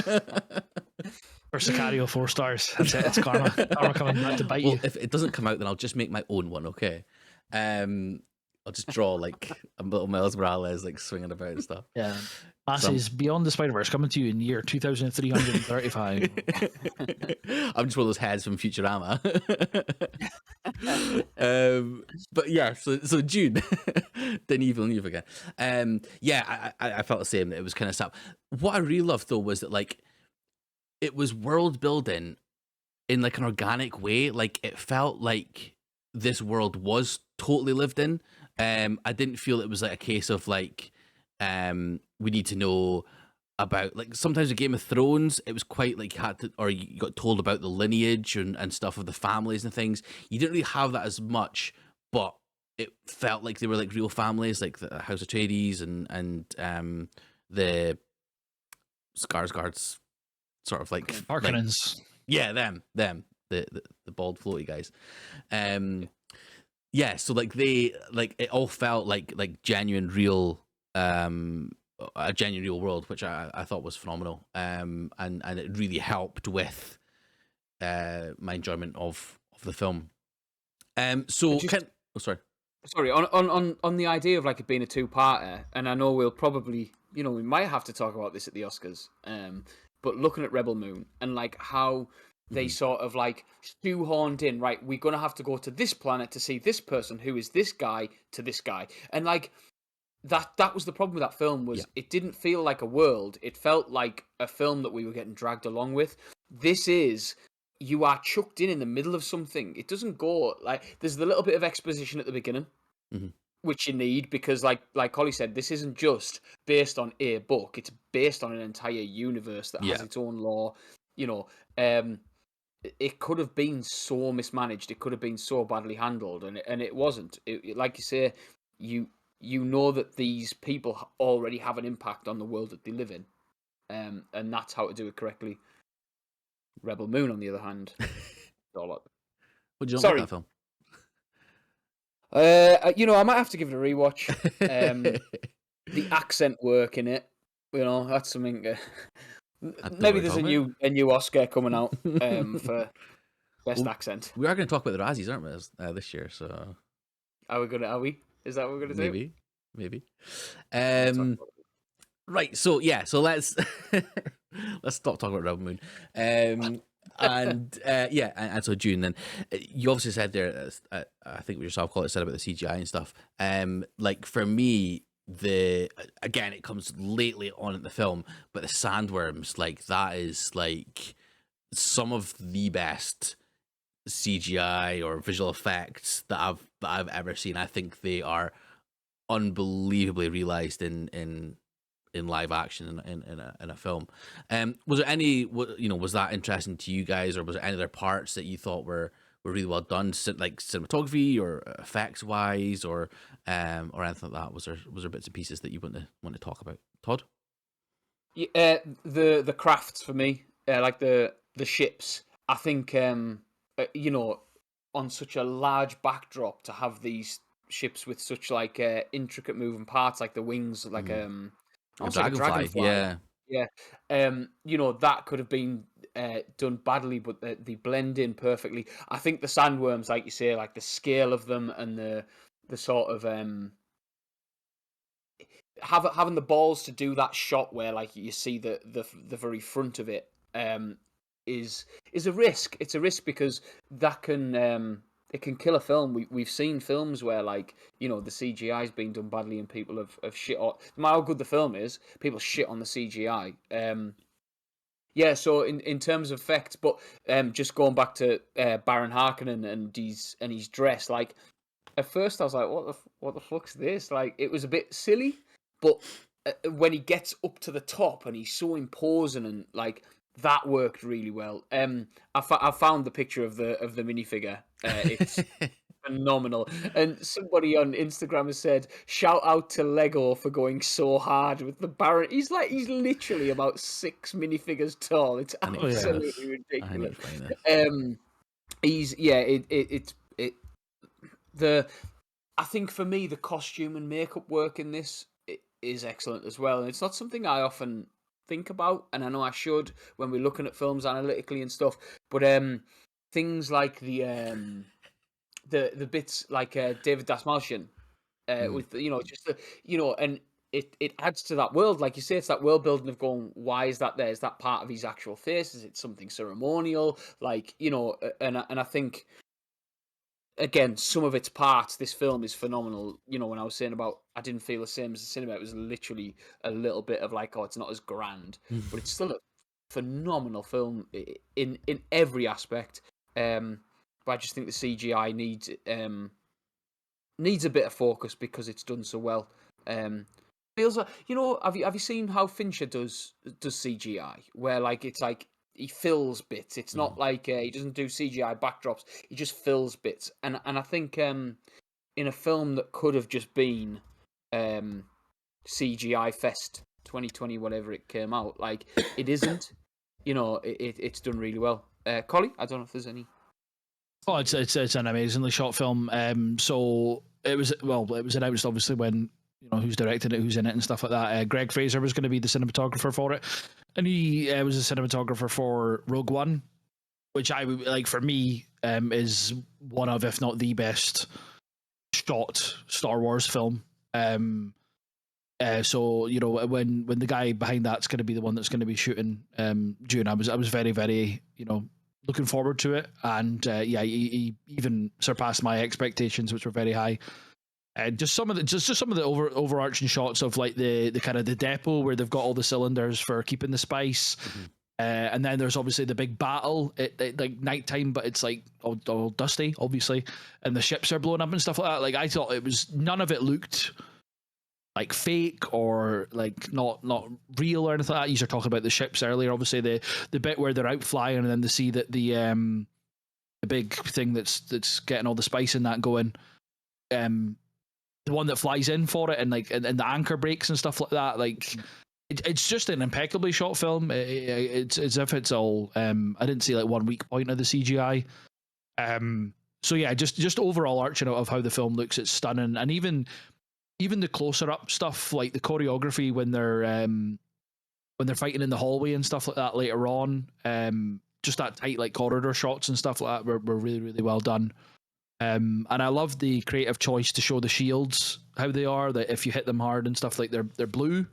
Sicario, 4 stars. That's it. It's karma. Karma coming back to bite you. If it doesn't come out, then I'll just make my own one. Okay. I'll just draw like a little Miles Morales like swinging about and stuff. Yeah. Masses Beyond the Spider-Verse coming to you in year 2335. I'm just one of those heads from Futurama. But yeah, so Dune, Denis Villeneuve again. I felt the same. That it was kind of sad. What I really loved though was that like it was world building in like an organic way. Like it felt like this world was totally lived in. I didn't feel it was like a case of like we need to know about, like sometimes in Game of Thrones it was quite like you got told about the lineage and stuff of the families and things. You didn't really have that as much, but it felt like they were like real families, like the House Atreides and the Skarsgård's sort of like Harkonnens. yeah, them the bald floaty guys. Yeah, so like they like it all felt like genuine real a genuine real world, which I thought was phenomenal. And it really helped with my enjoyment of the film. So Just sorry. sorry on the idea of like it being a two-parter, and I know we'll probably, we might have to talk about this at the Oscars. But looking at Rebel Moon and like how they sort of like shoehorned in, right, we're gonna have to go to this planet to see this person who is this guy to this guy, and like that was the problem with that film, was it didn't feel like a world. It felt like a film that we were getting dragged along with. This is, you are chucked in the middle of something. It doesn't go like, there's the little bit of exposition at the beginning, which you need, because like Holly said, this isn't just based on a book. It's based on an entire universe that has its own lore. It could have been so mismanaged. It could have been so badly handled, and it wasn't. Like you say, you know that these people already have an impact on the world that they live in, and that's how to do it correctly. Rebel Moon, on the other hand, What do you not sorry, like that film? I might have to give it a rewatch. The accent work in it, that's something. Maybe there's a new Oscar coming out for best accent. We are going to talk about the Razzies, aren't we, this year? So Are we? Is that what we're going to do? Maybe. Right. So yeah. So let's let's stop talking about Rebel Moon. And so Dune. Then you obviously said there, I think what yourself called it, said about the CGI and stuff. Like for me, again, it comes lately on in the film, but the sandworms, like that is like some of the best CGI or visual effects that I've ever seen. I think they are unbelievably realized in live action in a film. Was there any, was that interesting to you guys, or was there any other parts that you thought were really well done, like cinematography or effects wise, or anything like that? Was there bits and pieces that you want to talk about, Todd? Yeah, the crafts for me, like the ships. I think on such a large backdrop, to have these ships with such like intricate moving parts, like the wings, like almost like a dragonfly. Yeah. Yeah. That could have been done badly, but they blend in perfectly. I think the sandworms, like you say, like the scale of them and the sort of having the balls to do that shot where like you see the very front of it is a risk. It's a risk because that can it can kill a film. We've seen films where like the CGI's been done badly and people have shit on. No matter how good the film is, people shit on the CGI. Yeah, so in terms of effects, but just going back to Baron Harkonnen and his dress, like at first I was like, what the fuck's this? Like it was a bit silly, but when he gets up to the top and he's so imposing, and like that worked really well. I found the picture of the minifigure. It's phenomenal. And somebody on Instagram has said, shout out to Lego for going so hard with the Baron. He's literally about 6 minifigures tall. It's absolutely ridiculous. I think for me, the costume and makeup work in this is excellent as well. And it's not something I often think about, and I know I should when we're looking at films analytically and stuff. But things like the bits like David Dasmalchian with just and it adds to that world, like you say. It's that world building of going, why is that there? Is that part of his actual face? Is it something ceremonial? Like and I think, again, some of its parts, this film is phenomenal. When I was saying about I didn't feel the same as the cinema, it was literally a little bit of like, oh, it's not as grand, but it's still a phenomenal film in every aspect. But I just think the CGI needs a bit of focus because it's done so well. Feels like, have you seen how Fincher does CGI, where like it's like he fills bits. It's not like he doesn't do CGI backdrops. He just fills bits, and I think in a film that could have just been CGI Fest 2020, whatever it came out. Like, it isn't. It's done really well. Collie, I don't know if there's any. Oh, it's an amazingly shot film. So it was announced obviously when who's directing it, who's in it, and stuff like that. Greg Fraser was going to be the cinematographer for it, and he was a cinematographer for Rogue One, which I would like for me is one of, if not the best shot Star Wars film. So when the guy behind that's going to be the one that's going to be shooting Dune, I was very very looking forward to it, and he even surpassed my expectations, which were very high. Just some of the overarching shots of like the kind of the depot where they've got all the cylinders for keeping the spice. Mhm. And then there's obviously the big battle at like nighttime, but it's like all dusty, obviously, and the ships are blowing up and stuff like that. Like I thought none of it looked like fake or like not real or anything like that. You were talking about the ships earlier. Obviously, the bit where they're out flying and then they see that the big thing that's getting all the spice in that going. The one that flies in for it and like and the anchor breaks and stuff like that. Like it's just an impeccably shot film. It's as if it's all. I didn't see like one weak point of the CGI. So yeah, just overall arching out of how the film looks, it's stunning, and even the closer up stuff, like the choreography when they're fighting in the hallway and stuff like that later on. Just that tight like corridor shots and stuff like that were really really well done. And I love the creative choice to show the shields how they are. That if you hit them hard and stuff, like they're blue.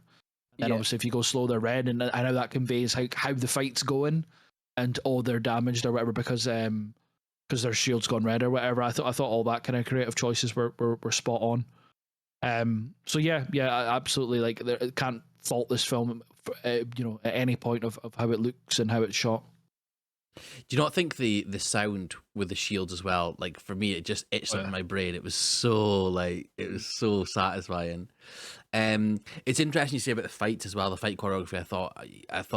And obviously, if you go slow, they're red. And I know that conveys how the fight's going, and they're damaged or whatever because their shield's gone red or whatever. I thought all that kind of creative choices were spot on. So yeah, absolutely. Like, can't fault this film, at any point of how it looks and how it's shot. Do you not think the sound with the shields as well? Like for me, it just itched in my brain. It was so satisfying. It's interesting you say about the fights as well. The fight choreography, I thought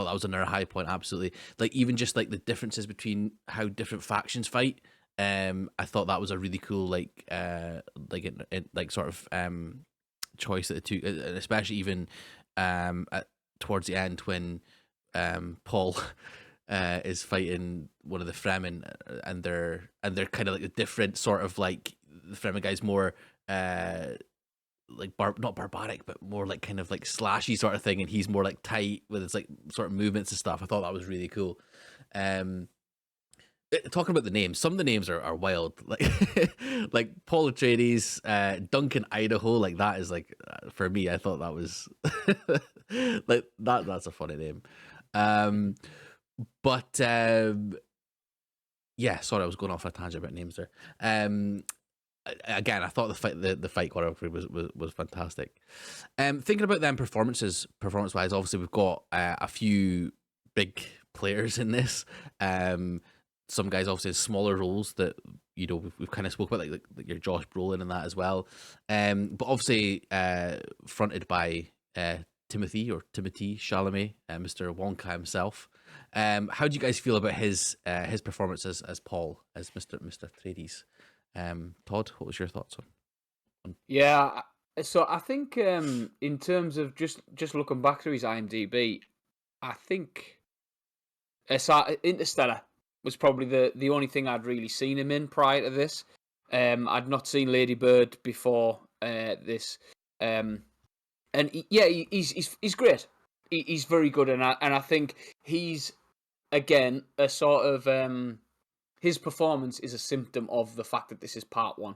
that was another high point. Absolutely, like even just like the differences between how different factions fight. I thought that was a really cool sort of choice that they took, and especially even towards the end when Paul. Is fighting one of the Fremen, and they're kind of like a different sort of like the Fremen guy's more like not barbaric, but more like kind of like slashy sort of thing, and he's more like tight with his like sort of movements and stuff. I thought that was really cool. Talking about the names, some of the names are wild, like like Paul Atreides, Duncan Idaho, like that is like for me, I thought that was like that's a funny name. But yeah, sorry, I was going off on a tangent about names there. Again, I thought the fight choreography was fantastic. Thinking about them performance wise, obviously we've got a few big players in this. Some guys obviously in smaller roles that we've kind of spoke about, like your Josh Brolin and that as well. But obviously fronted by Timothy Chalamet, Mr. Wonka himself. How do you guys feel about his performance as Paul, as Mr. Atreides? Todd, what was your thoughts on? Yeah, so I think in terms of just looking back through his IMDb, I think Interstellar was probably the only thing I'd really seen him in prior to this. I'd not seen Lady Bird before this, and he's great. He's very good, and I think he's again a sort of his performance is a symptom of the fact that this is part one,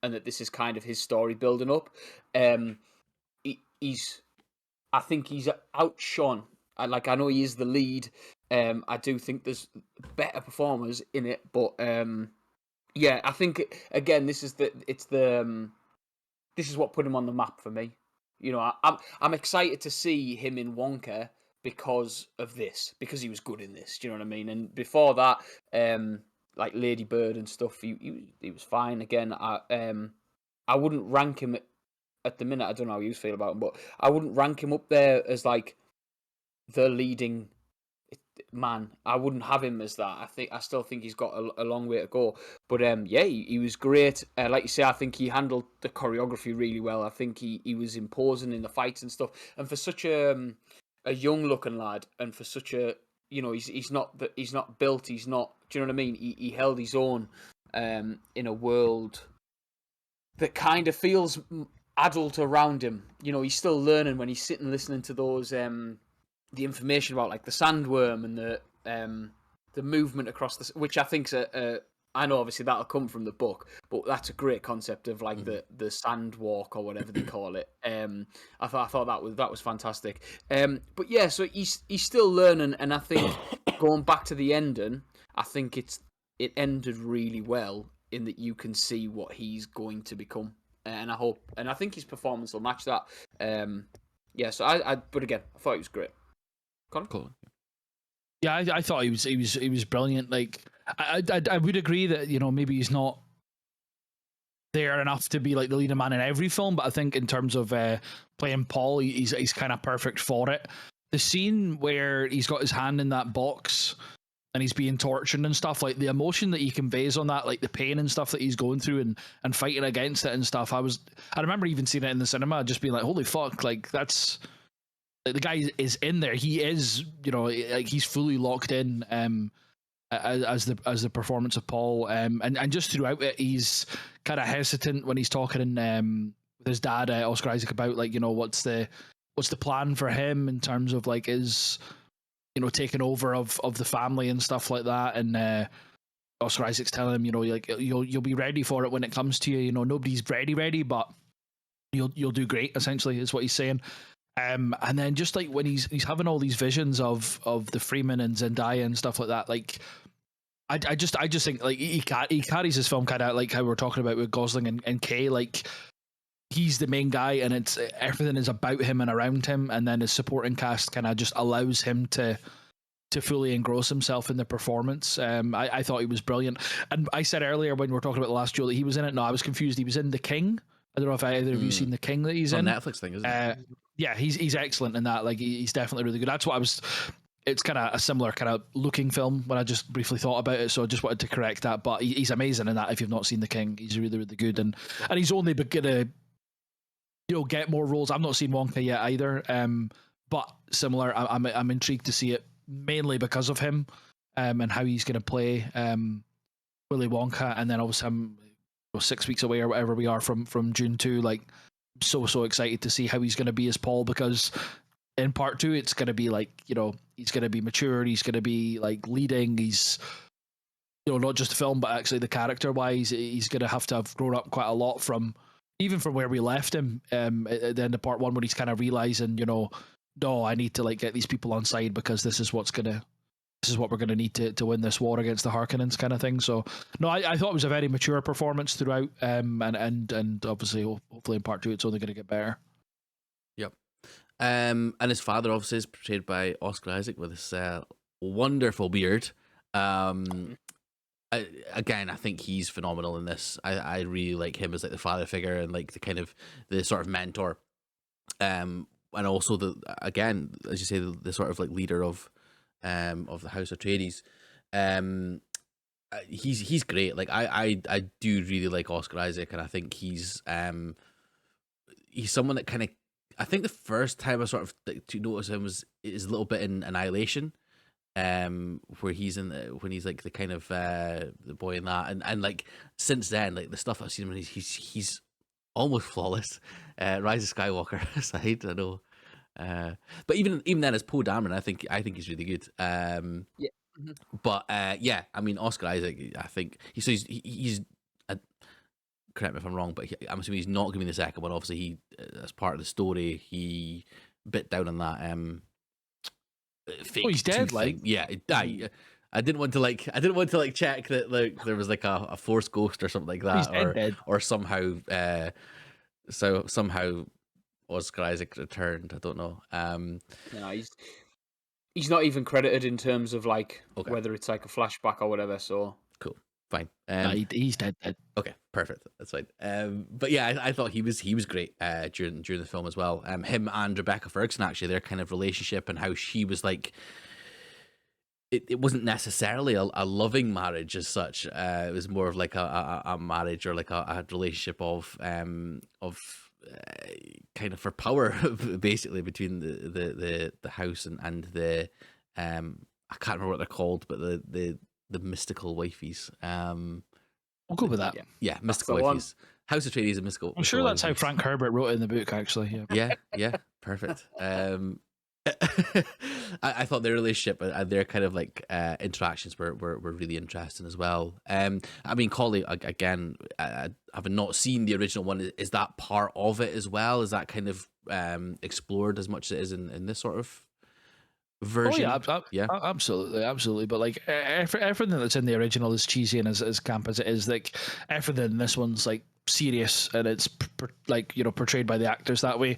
and that this is kind of his story building up. I think he's outshone. I know he is the lead. I do think there's better performers in it, but yeah, I think again this is this is what put him on the map for me. I'm excited to see him in Wonka because of this, because he was good in this. Do you know what I mean? And before that, like Lady Bird and stuff, he was fine. Again, I wouldn't rank him at the minute. I don't know how you feel about him, but I wouldn't rank him up there as like the leading. man, I wouldn't have him as that. I still think he's got a long way to go. But yeah, he was great. Like you say, I think he handled the choreography really well. I think he was imposing in the fights and stuff. And for such a young looking lad, and for such a he's not built. He's not. Do you know what I mean? He held his own in a world that kind of feels adult around him. He's still learning when he's sitting listening to those the information about like the sandworm and the movement across which I think's I know obviously that'll come from the book, but that's a great concept of like the sand walk or whatever they call it. I thought that was fantastic. But yeah, so he's still learning, and I think going back to the ending, I think it ended really well in that you can see what he's going to become, and I think his performance will match that. Yeah, so but again, I thought he was great. Connor? Cool. Yeah, I thought he was brilliant. Like, I would agree that maybe he's not there enough to be like the leading man in every film, but I think in terms of playing Paul, he's kind of perfect for it. The scene where he's got his hand in that box and he's being tortured and stuff, like the emotion that he conveys on that, like the pain and stuff that he's going through and fighting against it and stuff. I remember even seeing it in the cinema, just being like, holy fuck, like that's. Like the guy is in there. He is, like he's fully locked in as the performance of Paul. And just throughout it, he's kind of hesitant when he's talking with his dad, Oscar Isaac, about like what's the plan for him in terms of like his taking over of the family and stuff like that. And Oscar Isaac's telling him, like you'll be ready for it when it comes to you. Nobody's ready, but you'll do great. Essentially, is what he's saying. And then just like when he's having all these visions of the Freeman and Zendaya and stuff like that, like I just think like he carries his film kind of like how we're talking about with Gosling and Kay, like he's the main guy and it's everything is about him and around him, and then his supporting cast kind of just allows him to fully engross himself in the performance. I thought he was brilliant, and I said earlier when we were talking about the last Joe that he was in it. No, I was confused. He was in The King. I don't know if either of you seen The King that he's in. Netflix thing, isn't it? Yeah, he's excellent in that. Like he's definitely really good. That's what I was. It's kind of a similar kind of looking film when I just briefly thought about it, so I just wanted to correct that. But he's amazing in that. If you've not seen The King, he's really really good, and he's only gonna get more roles. I've not seen Wonka yet either, but similar. I'm intrigued to see it mainly because of him, and how he's gonna play Willy Wonka, and then obviously I'm 6 weeks away or whatever we are from June 2. Like so excited to see how he's going to be as Paul, because in part 2 it's going to be like he's going to be mature, he's going to be like leading, he's not just the film but actually the character wise he's going to have grown up quite a lot from where we left him at the end of part 1, when he's kind of realizing no, I need to like get these people on side because this is what we're going to need to win this war against the Harkonnens kind of thing. So no, I thought it was a very mature performance throughout, and obviously hopefully in part 2 it's only going to get better. Yep. And his father obviously is portrayed by Oscar Isaac with this wonderful beard. Again, I think he's phenomenal in this. I really like him as like the father figure and like the sort of mentor, and also again, as you say, the sort of like leader of the House Atreides. He's great. Like I do really like Oscar Isaac, and I think he's someone that kind of, I think the first time I sort of to notice him is a little bit in Annihilation, where he's when he's like the kind of the boy in that, and like since then, like the stuff I've seen him in, he's almost flawless. Rise of Skywalker aside, I know. But even then, as Poe Dameron, I think he's really good. Yeah. But yeah, I mean Oscar Isaac, I think he's correct me if I'm wrong, but I'm assuming he's not giving the second one. Obviously, he as part of the story, he bit down on that fake. Oh, he's dead. Like, yeah, I didn't want to check that like there was like a force ghost or something like that, or somehow somehow Oscar Isaac returned. I don't know. No, he's not even credited in terms of like whether it's like a flashback or whatever. So cool, fine. He's dead. Okay, perfect. That's fine. But yeah, I thought he was great during the film as well. Him and Rebecca Ferguson, actually, their kind of relationship and how she was like it wasn't necessarily a loving marriage as such. It was more of like a marriage, or like a relationship of kind of for power, basically, between the house and the I can't remember what they're called, but the mystical wifeys. We'll go with that. Yeah, Yeah, that's mystical the one. wifeys. House Atreides and I'm sure mystical that's how wifeys. Frank Herbert wrote it in the book, actually. Yeah. Yeah, perfect. I thought their relationship and their kind of like interactions were really interesting as well. I mean, Collie, again, having not seen the original one, is that part of it as well? Is that kind of explored as much as it is in this sort of Oh yeah, version? Yeah, absolutely. But like everything that's in the original is cheesy and as camp as it is. Like everything in this one's like serious and it's like portrayed by the actors that way.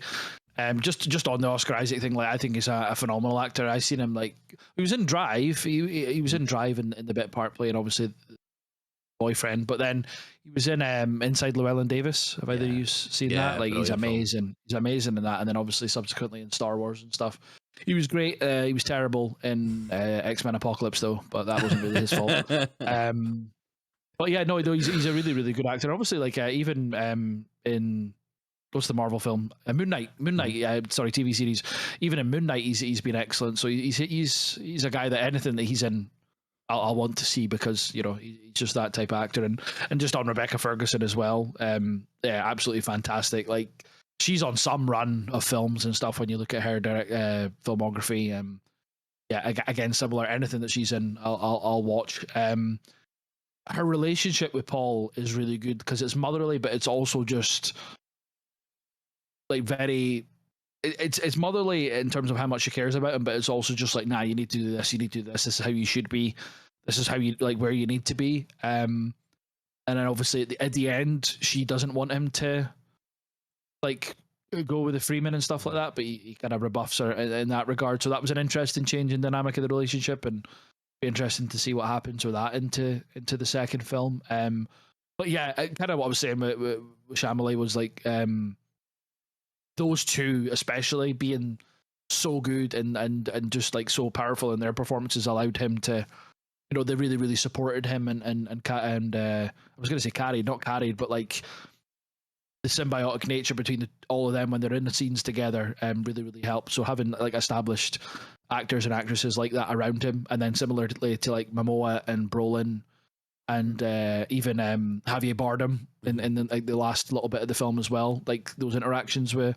Just on the Oscar Isaac thing, like I think he's a phenomenal actor. I seen him like he was in Drive. He was in Drive in the bit part playing obviously the boyfriend, but then he was in Inside Llewellyn Davis. Have either of yeah, you seen that? yeah. Like he's Brilliant film. amazing. He's amazing in that, and then obviously subsequently in Star Wars and stuff. He was great. He was terrible in X-Men Apocalypse though, but that wasn't really his fault. Um, but yeah, no, he's a really really good actor. Obviously, like even in what's the Marvel film? Moon Knight. Moon Knight. Sorry, TV series. Even in Moon Knight, he's been excellent. So he's a guy that anything that he's in, I'll want to see because he's just that type of actor. And just on Rebecca Ferguson as well. Yeah, absolutely fantastic. Like she's on some run of films and stuff. When you look at her direct filmography, yeah, again similar. Anything that she's in, I'll watch. Her relationship with Paul is really good because it's motherly, but it's also just like very it's motherly in terms of how much she cares about him, but it's also just like, nah, you need to do this, you need to do this, this is how you should be, this is how you like where you need to be. And then obviously at the end she doesn't want him to like go with the Freeman and stuff like that, but he kind of rebuffs her in that regard. So that was an interesting change in dynamic of the relationship, and be interesting to see what happens with that into the second film. But yeah, kind of what I was saying with Shyamalan was like those two especially being so good and just like so powerful in their performances allowed him to they really really supported him and I was going to say carried, not carried, but like the symbiotic nature between all of them when they're in the scenes together really really helped. So having like established actors and actresses like that around him, and then similarly to like Momoa and Brolin and even Javier Bardem in like the last little bit of the film as well, like those interactions with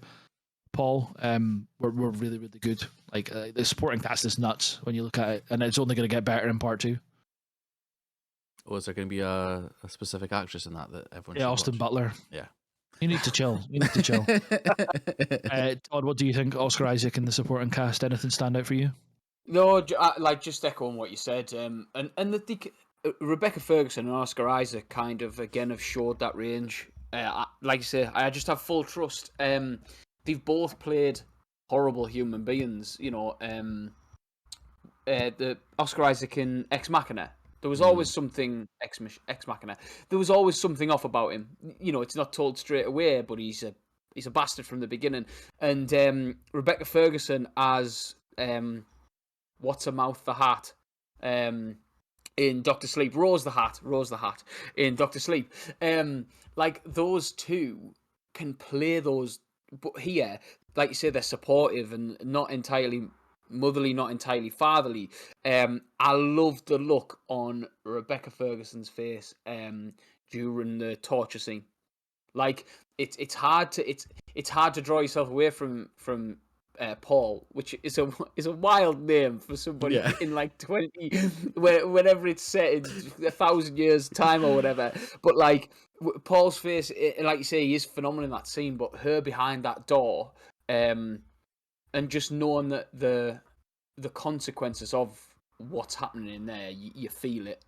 Paul were really really good. Like the supporting cast is nuts when you look at it, and it's only going to get better in part two. Oh, is there going to be a specific actress in that everyone Yeah, should Austin watch? Butler. Yeah. You need to chill. You need to chill. Todd, what do you think? Oscar Isaac in the supporting cast. Anything stand out for you? No, like just echoing what you said. And Rebecca Ferguson and Oscar Isaac kind of again have showed that range. Like I say, I just have full trust. They've both played horrible human beings. The Oscar Isaac in Ex Machina. There was always something Ex Machina. There was always something off about him. It's not told straight away, but he's a bastard from the beginning. And Rebecca Ferguson as what's her mouth, the Hat, in Doctor Sleep, Rose the Hat in Doctor Sleep. Like those two can play those, but here, like you say, they're supportive and not entirely motherly, not entirely fatherly. I loved the look on Rebecca Ferguson's face during the torture scene. Like it's hard to draw yourself away from Paul, which is a wild name for somebody Yeah. in like 20, whenever it's set in 1,000 years time or whatever. But like Paul's face, like you say, he is phenomenal in that scene. But her behind that door, and just knowing that the consequences of what's happening in there, you feel it.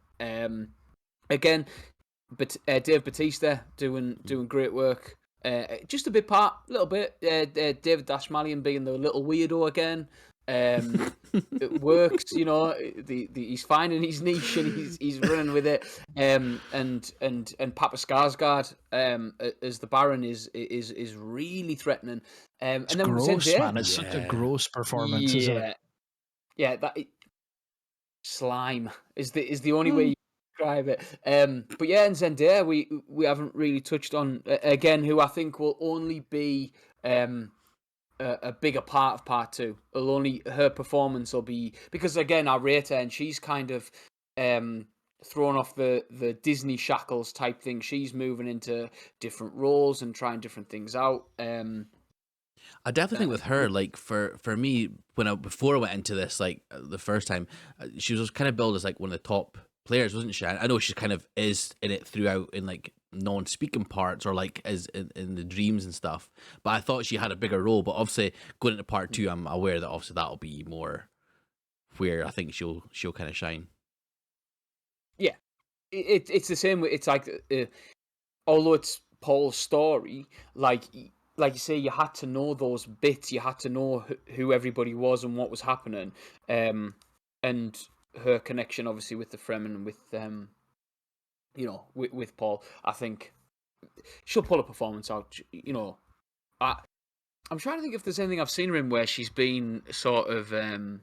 Again, but Dave Bautista doing great work. Just a bit part, a little bit. David Dashmalian being the little weirdo again. It works, he's finding his niche and he's running with it. And Papa Skarsgård as the Baron is really threatening. It's And then gross, Zendaya, man. It's such a gross performance, isn't it? yeah, that slime is the only way you can describe it. But yeah, and Zendaya, we haven't really touched on again, who I think will only be a bigger part of part two. It'll only her performance will be because again I rate her and she's kind of thrown off the Disney shackles type thing. She's moving into different roles and trying different things out. I definitely think with her, like for me, before I went into this, like the first time, she was kind of billed as like one of the top players, wasn't she? I know she kind of is in it throughout in like non-speaking parts or like as in the dreams and stuff. But I thought she had a bigger role. But obviously, going into part two, I'm aware that obviously that'll be more where I think she'll kind of shine. Yeah, it's the same. It's like although it's Paul's story, like you say, you had to know those bits. You had to know who everybody was and what was happening, and her connection, obviously, with the Fremen, with with Paul. I think she'll pull a performance out. I'm trying to think if there's anything I've seen her in where she's been sort of, where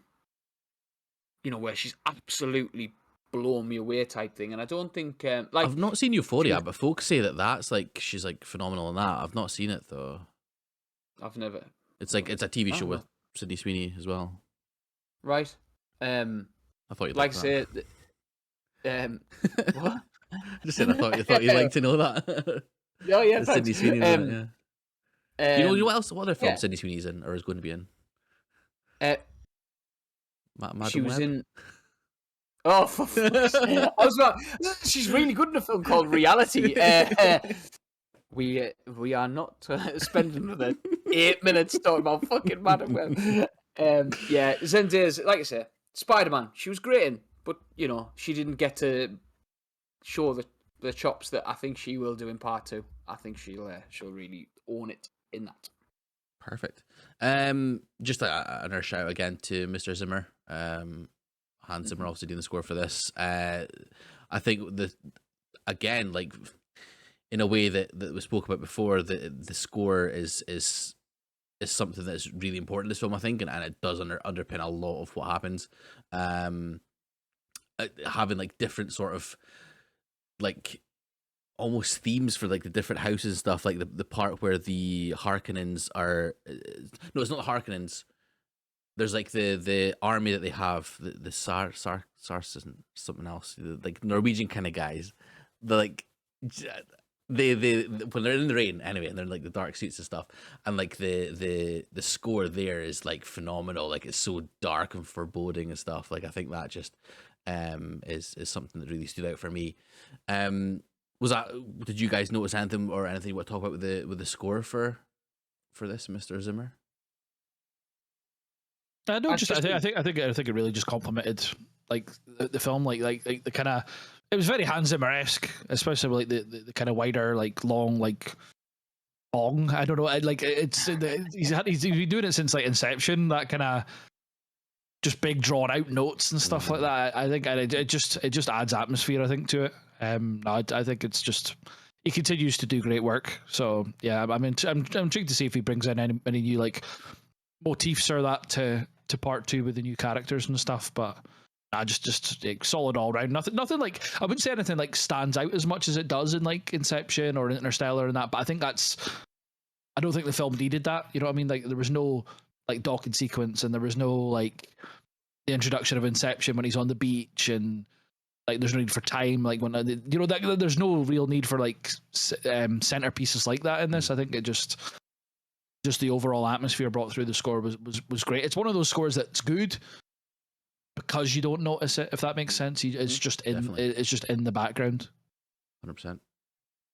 she's absolutely blown me away type thing. And I don't think, I've not seen she Euphoria, was, but folks say that's like she's like phenomenal in that. I've not seen it though. I've never, It's like it's a TV I show don't with know. Sydney Sweeney as well. Right. I thought you'd Like like I that. say, what? I just said I thought you'd like to know that. Oh yeah, The thanks. Sydney Sweeney's in it, yeah. You know Um, what else? What other film yeah. Sydney Sweeney's in or is going to be in? Uh, she Madam was Web. in. Oh, for fuck's sake. I was about. She's really good in a film called Reality. We are not spending another 8 minutes talking about fucking Madam Web. Yeah, Zendaya's like I said, Spider-Man. She was great in, but she didn't get to show the chops that I think she will do in part two. I think she'll really own it in that. Perfect. Just another shout out again to Mr. Zimmer. Hans Zimmer obviously doing the score for this. I think again, like in a way that we spoke about before, the score is something that's really important in this film, I think, and it does underpin a lot of what happens. Having like different sort of like almost themes for like the different houses and stuff, like the part where the Harkonnens are no, it's not the Harkonnens. There's like the army that they have, the Sars isn't something else, like Norwegian kind of guys. The like they when they're in the rain anyway, and they're in like the dark suits and stuff, and like the score there is like phenomenal. Like it's so dark and foreboding and stuff. Like I think that just is something that really stood out for me. Did you guys notice anything or anything you want to talk about with the score for this, Mr. Zimmer? No, just Just I think it really just complemented like the film, like the kind of it was very Hans Zimmer-esque, especially with like the kind of wider, like long, like bong. I don't know, like he's been doing it since like Inception. That kind of just big drawn out notes and stuff like that. I think it just adds atmosphere, I think, to it. I think it's just he continues to do great work. So yeah, I'm intrigued to see if he brings in any new like motifs or that to part two with the new characters and stuff. But just like, solid all round. Nothing like I wouldn't say anything like stands out as much as it does in like Inception or Interstellar and that. But I think I don't think the film needed that. You know what I mean? Like there was no like docking sequence and there was no like the introduction of Inception when he's on the beach and like there's no need for time like when that there's no real need for like centerpieces like that in this. I think it just the overall atmosphere brought through the score was great. It's one of those scores that's good because you don't notice it, if that makes sense. It's just in the background. 100%.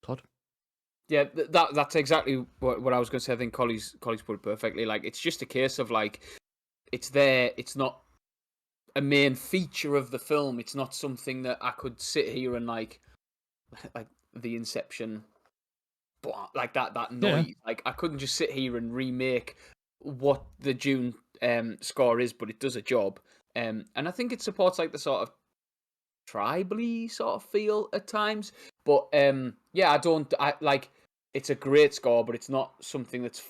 Todd? Yeah, that's exactly what I was going to say. I think Collie's put it perfectly. Like it's just a case of like it's there. It's not a main feature of the film. It's not something that I could sit here and like the Inception, like that noise. Yeah. Like I couldn't just sit here and remake what the Dune score is, but it does a job. And I think it supports like the sort of tribally sort of feel at times. But yeah, I like it's a great score, but it's not something that's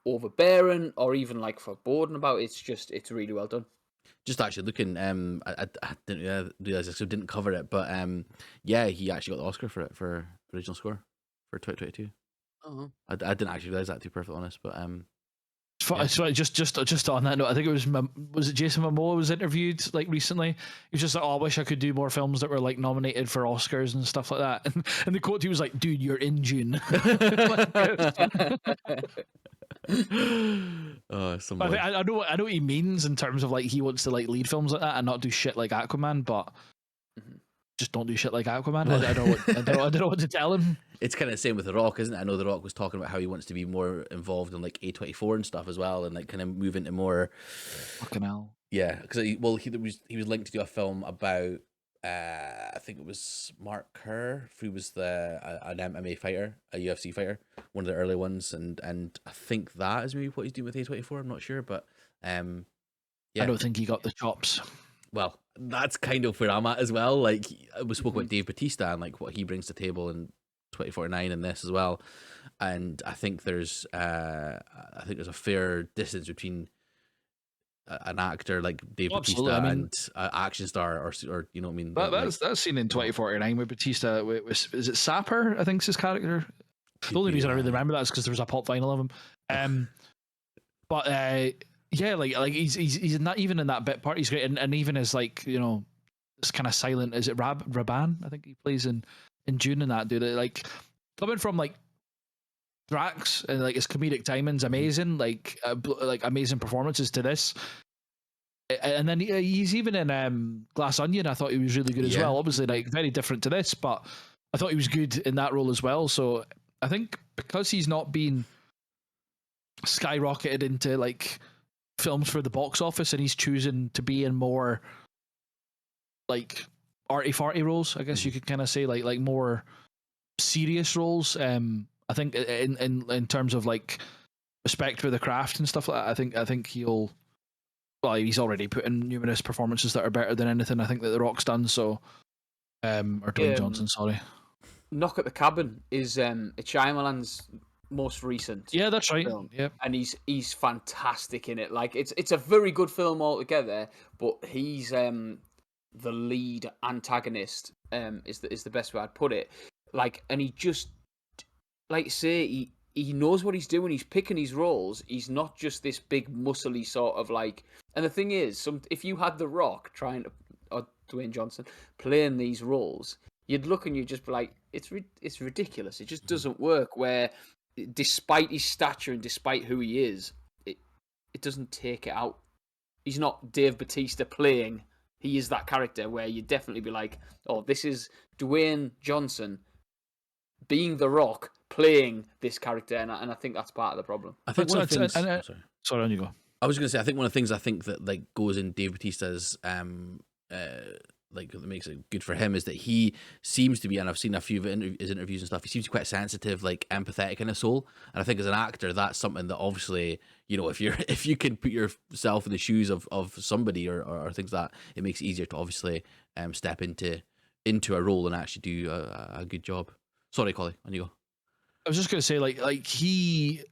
overbearing or even like foreboding about it. It's really well done. Just actually looking, I didn't realize this, so didn't cover it, but yeah, he actually got the Oscar for it for original score for 2022. Oh. I didn't actually realize that, to be perfectly honest, but Yeah. So just on that note, I think it was it Jason Momoa was interviewed like recently. He was just like, "Oh, I wish I could do more films that were like nominated for Oscars and stuff like that." And the quote he was like, "Dude, you're in June." oh, some But boy. I know what he means in terms of like he wants to like lead films like that and not do shit like Aquaman, but Mhm. just don't do shit like Aquaman. I don't know what to tell him. It's kind of the same with The Rock, isn't it? I know The Rock was talking about how he wants to be more involved in like A24 and stuff as well, and like kind of move into more. Fucking hell. Yeah, because he was linked to do a film about I think it was Mark Kerr, who was an MMA fighter, a UFC fighter, one of the early ones, and I think that is maybe what he's doing with A24. I'm not sure, but yeah. I don't think he got the chops. Well, that's kind of where I'm at as well. Like we spoke about Dave Bautista and like what he brings to the table in 2049 and this as well, and I think there's a fair distance between an actor like Dave Absolutely, Bautista I mean- and an action star, or you know what I mean. That's seen in 2049 with Batista. Is it Sapper? I think is his character. The only reason I really remember that is because there was a pop vinyl of him. But yeah, like he's not even in that bit part. He's great, and even as like this kind of silent. Is it Raban? I think he plays in Dune and that dude. Like coming from like Drax and like his comedic timing's amazing. Like amazing performances to this. And then he's even in Glass Onion. I thought he was really good as well. Obviously, like very different to this, but I thought he was good in that role as well. So I think because he's not been skyrocketed into like films for the box office, and he's choosing to be in more like arty farty roles, I guess you could kind of say, like more serious roles. I think in terms of like respect for the craft and stuff like that, I think he'll. Well, he's already put in numerous performances that are better than anything I think that The Rock's done. So, or Dwayne Johnson, sorry. Knock at the Cabin is Shyamalan's most recent. Yeah, that's right. Film. Yeah, and he's fantastic in it. Like it's a very good film altogether, but he's the lead antagonist. Is the best way I'd put it. Like, and he just like say he knows what he's doing. He's picking his roles. He's not just this big muscly sort of like. And the thing is, if you had The Rock or Dwayne Johnson playing these roles, you'd look and you'd just be like, it's ridiculous. It just doesn't work. Where despite his stature and despite who he is, it doesn't take it out. He's not Dave Bautista playing. He is that character where you'd definitely be like, oh, this is Dwayne Johnson being The Rock playing this character, and I think that's part of the problem. I think one of the things. Sorry, on you go. I was going to say, I think one of the things that like goes in Dave Bautista's like that makes it good for him is that he seems to be, and I've seen a few of his interviews and stuff, he seems to be quite sensitive, like empathetic in his soul. And I think as an actor, that's something that obviously, if you can put yourself in the shoes of somebody or things like that, it makes it easier to obviously step into a role and actually do a good job. Sorry, Collie, on you go. I was just going to say, like he,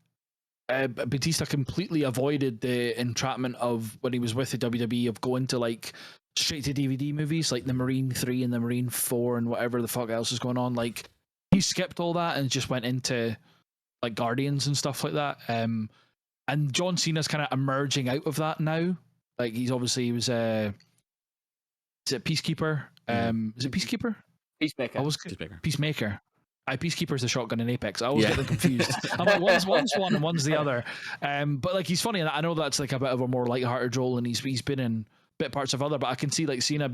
Batista completely avoided the entrapment of when he was with the WWE of going to like straight to DVD movies like the Marine 3 and the Marine 4 and whatever the fuck else is going on. Like he skipped all that and just went into like Guardians and stuff like that. And John Cena's kind of emerging out of that now. Like he was is it Peacekeeper? Is it Peacekeeper? Peacemaker. Peacemaker. Peacekeeper's the shotgun in Apex. I always get them confused. I'm like, one's one and one's the other. But like he's funny, and I know that's like a bit of a more light-hearted role, and he's been in bit parts of other. But I can see like Cena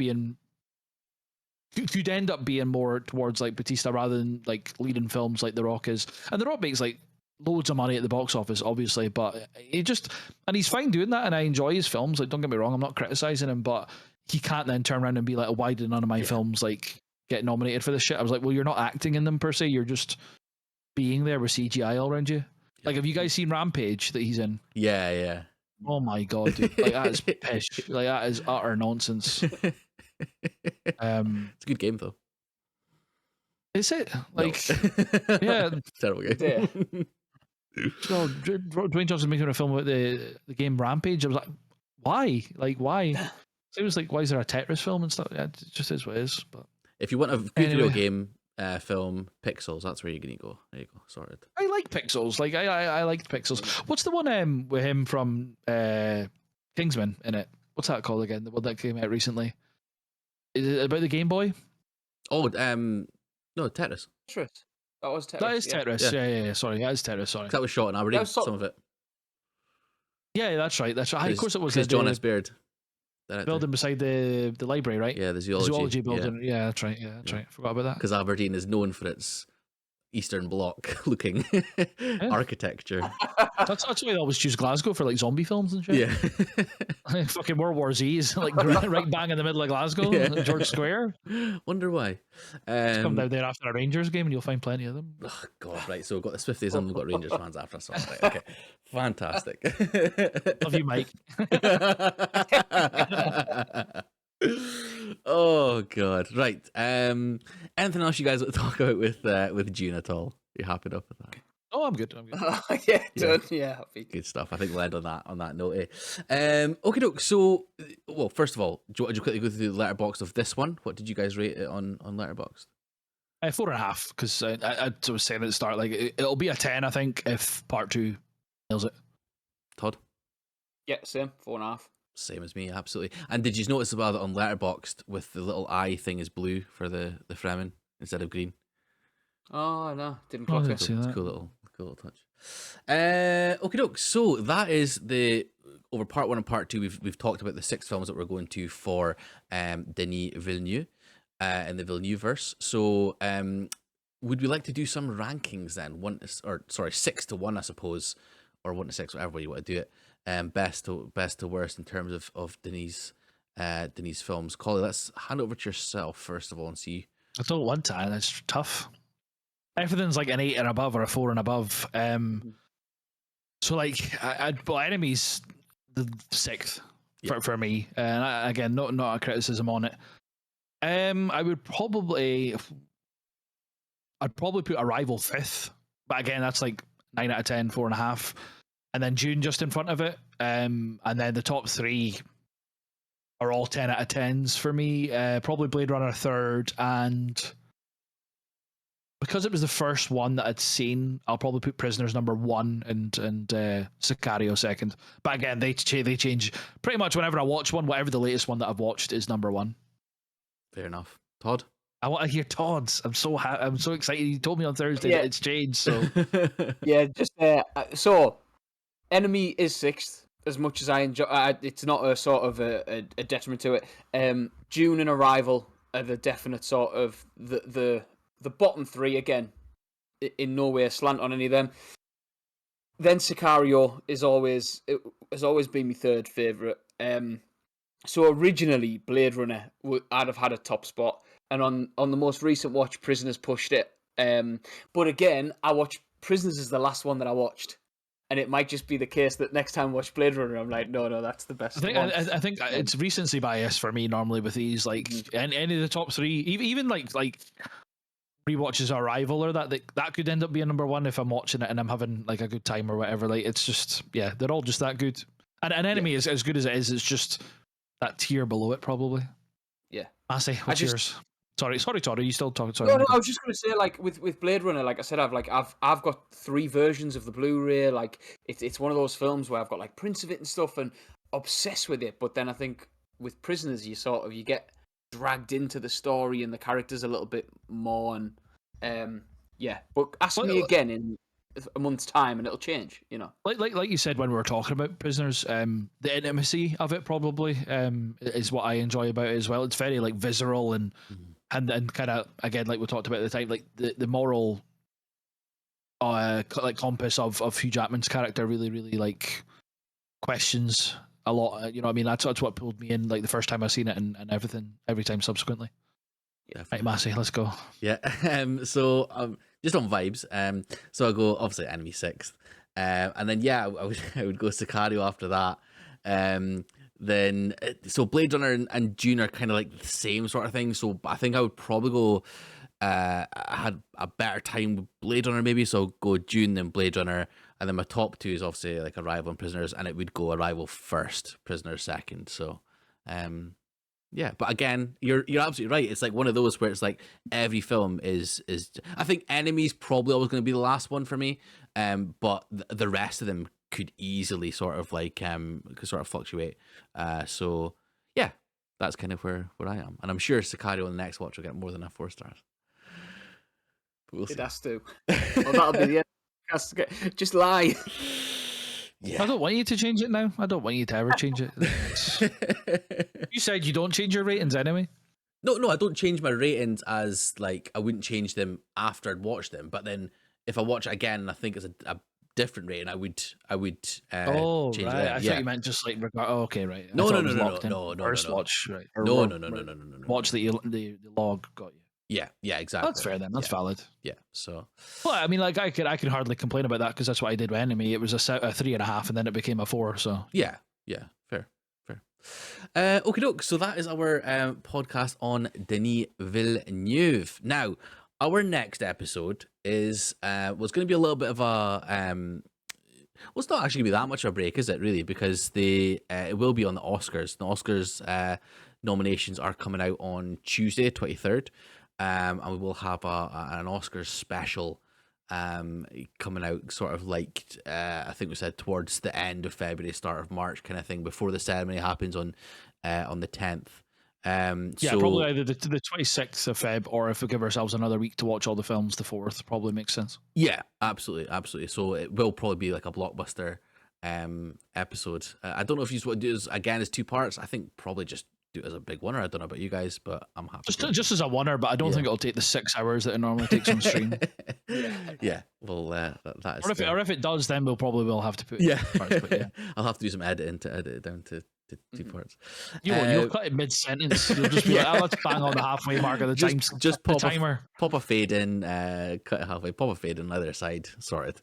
could end up being more towards like Batista rather than like leading films like The Rock is. And The Rock makes like loads of money at the box office, obviously, but and he's fine doing that, and I enjoy his films. Like, don't get me wrong, I'm not criticizing him, but he can't then turn around and be like, why did none of my films like get nominated for this shit? I was like, well, you're not acting in them per se, you're just being there with CGI all around you. Like, have you guys seen Rampage that he's in? Yeah. Oh my god, dude. Like, that is pish. Like, that is utter nonsense. It's a good game though. Is it? Like, no. Yeah. Terrible game. So Dwayne Johnson making a film about the game Rampage. I was like, why? Like, why? It was like, why is there a Tetris film and stuff? Yeah, it just is what it is. But If you want a good video Anyway. game film, Pixels, that's where you're gonna go. There you go, sorted. I like Pixels. Like I liked Pixels. What's the one with him from Kingsman in it? What's that called again? The one that came out recently. Is it about the Game Boy? Oh, no, Tetris. Tetris. That was Tetris. That is yeah. Tetris. Yeah. Sorry, that is Tetris. Sorry. That was shot in Aberdeen. was sort Some of it. Yeah, that's right. That's right. Of course, it was Because the John S. Beard. director. building beside the library, right? Yeah, the The zoology. zoology building. Yeah, that's right. Yeah, that's right. Forgot about that. Because Aberdeen is known for its Eastern Bloc looking architecture. That's why they always choose Glasgow for like zombie films and shit. Yeah. Fucking World War Z is like right bang in the middle of Glasgow, Yeah. George Square. Wonder why. Come down there after a Rangers game and you'll find plenty of them. Oh God, right. So we've got the Swifties and we've got Rangers fans after us. Right, okay. Fantastic. Love you, Mike. Oh God. Right. Anything else you guys want to talk about with June at all? You happy enough with that? Oh, I'm good. Yeah, done. Yeah, happy. Good stuff. I think we'll end on that note. Okay, doke. So, well, first of all, do you want to quickly go through the letterbox of this one? What did you guys rate it on Letterboxd? 4.5, because I was saying at the start, like it'll be a 10, I think, if part 2 nails it. Todd? Yeah, same. 4.5. Same as me, absolutely. And did you notice about it on Letterboxd with the little eye thing is blue for the Fremen instead of green? Oh no, didn't Oh, I clock didn't it. see It's that. a cool little touch. Okay, doke. So that is the over part 1 and part 2. We've talked about the 6 films that we're going to for Denis Villeneuve in the Villeneuve-verse. So would we like to do some rankings then? 6 to 1, I suppose, or 1 to 6, whatever way you want to do it. Best to worst in terms of Denis films. Collie, let's hand over to yourself first of all and see. I don't want to, and it's tough. Everything's like an 8 and above or a 4 and above. So like, well, Enemies the 6th for me, and again, not a criticism on it. I'd probably put Arrival 5th, but again, that's like 9 out of 10, 4.5, and then Dune just in front of it. And then the top 3 are all 10 out of 10s for me. Probably Blade Runner 3rd, and because it was the first one that I'd seen, I'll probably put Prisoners number 1 and Sicario 2nd. But again, they change pretty much whenever I watch one. Whatever the latest one that I've watched is number 1. Fair enough. Todd? I want to hear Todd's. I'm so excited. You told me on Thursday that it's changed. So Yeah, just so Enemy is 6th. As much as I enjoy, it's not a sort of a detriment to it. Dune and Arrival are the definite sort of the bottom 3 again. In no way a slant on any of them. Then Sicario has always been my 3rd favourite. So originally Blade Runner I'd have had a top spot, and on the most recent watch, Prisoners pushed it. But again, I watched Prisoners as the last one that I watched. And it might just be the case that next time I watch Blade Runner, I'm like, no, that's the best one. I think it's recency bias for me normally with these. Like any of the top 3, even like rewatches Arrival or that could end up being number 1 if I'm watching it and I'm having like a good time or whatever. Like it's just they're all just that good. And an Enemy is as good as it is. It's just that tier below it probably. Yeah. Massey, what's yours? Sorry, Todd. Are you still talking? Sorry. No, I was just going to say, like with Blade Runner, like I said, I've got 3 versions of the Blu-ray. Like it's one of those films where I've got like prints of it and stuff, and obsessed with it. But then I think with Prisoners, you get dragged into the story and the characters a little bit more, and But ask me again in a month's time, and it'll change. You know, like you said when we were talking about Prisoners, the intimacy of it probably is what I enjoy about it as well. It's very like visceral and kind of, again, like we talked about at the time, like the moral like compass of Hugh Jackman's character really like questions a lot. You know what I mean? That's what pulled me in like the first time I seen it, and everything every time subsequently. Right, Massey, let's go. Yeah. So just on vibes. So I go obviously Enemy 6th. And then I would go Sicario after that. Then so Blade Runner and Dune are kind of like the same sort of thing. So I think I would probably go. I had a better time with Blade Runner maybe, so I'll go Dune then Blade Runner, and then my top 2 is obviously like Arrival and Prisoners, and it would go Arrival first, Prisoners second. So Yeah, but again, you're absolutely right. It's like one of those where it's like every film is. I think Enemy's probably always going to be the last one for me. But the rest of them could easily sort of like could sort of fluctuate. So yeah, that's kind of where I am, and I'm sure Sicario in the next watch will get more than a 4 stars. But we'll It see. has to. Well, that'll be the end. Has to just lie. Yeah. I don't want you to change it now. I don't want you to ever change it. You said you don't change your ratings anyway. No, I don't change my ratings as like I wouldn't change them after I'd watched them. But then if I watch it again and I think it's a different rating, I would Oh, change right. it. Then. I Yeah. thought you meant just like, oh, okay, right. I No, thought no, it no, was no, locked in no, no, first no. watch, right? Or, No, or, no, no, no, right. no, no, no, no. Watch the log got you. Yeah, exactly. That's fair then. That's valid. Yeah. So Well, I mean, like I could hardly complain about that because that's what I did with Enemy. It was a 3.5, and then it became a 4. So yeah, fair. Okay, doke. So that is our podcast on Denis Villeneuve. Now, our next episode was going to be a little bit of a well, it's not actually going to be that much of a break, is it? Really, because it will be on the Oscars. The Oscars nominations are coming out on Tuesday, 23rd, and we will have an Oscars special coming out sort of like I think we said towards the end of February, start of March kind of thing, before the ceremony happens on the 10th. yeah, so, probably either the 26th of Feb, or if we give ourselves another week to watch all the films, the 4th probably makes sense. yeah, absolutely. So it will probably be like a blockbuster episode. I don't know if you want to do this again as 2 parts. I think probably just do it as a big winner. I don't know about you guys, but I'm happy. Just as a oneer, but I don't think it'll take the 6 hours that it normally takes on stream. Yeah. Well, that is. Or if it does, then will have to put yeah. parts, but yeah. I'll have to do some editing to edit it down to 2 parts. You'll cut it mid sentence. You'll just be like, let's bang on the halfway mark of the just the pop timer. Pop a fade in, cut it halfway, pop a fade in either side, sorted.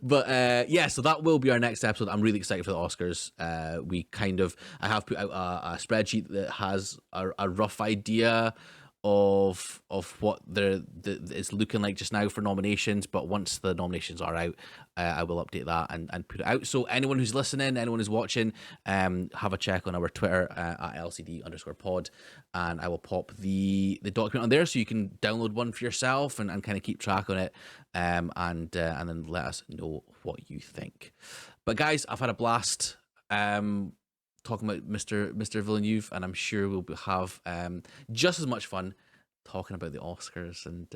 But yeah, so that will be our next episode. I'm really excited for the Oscars. I have put out a spreadsheet that has a rough idea of what it's looking like just now for nominations, but once the nominations are out, I will update that and put it out. So anyone who's listening, anyone who's watching, have a check on our Twitter at LCD_pod, and I will pop the document on there so you can download one for yourself and kind of keep track on it, and then let us know what you think. But guys, I've had a blast talking about Mr. Villeneuve, and I'm sure we'll have just as much fun talking about the Oscars and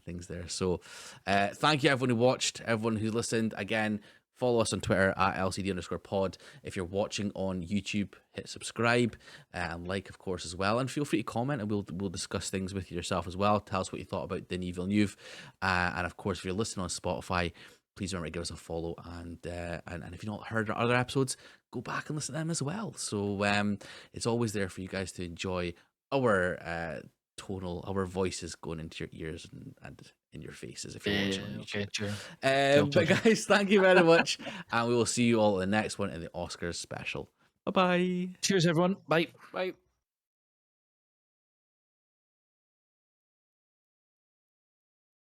things there. So thank you everyone who watched, everyone who listened. Again, follow us on Twitter at LCD_pod. If you're watching on YouTube, hit subscribe and like, of course, as well. And feel free to comment, and we'll discuss things with you yourself as well. Tell us what you thought about Denis Villeneuve. And of course, if you're listening on Spotify, please remember to give us a follow, and if you've not heard our other episodes, go back and listen to them as well. So it's always there for you guys to enjoy our our voices going into your ears and in your faces if you're watching on YouTube. Okay, sure. But guys, thank you very much, and we will see you all in the next one in the Oscars special. Bye bye. Cheers, everyone. Bye. Bye.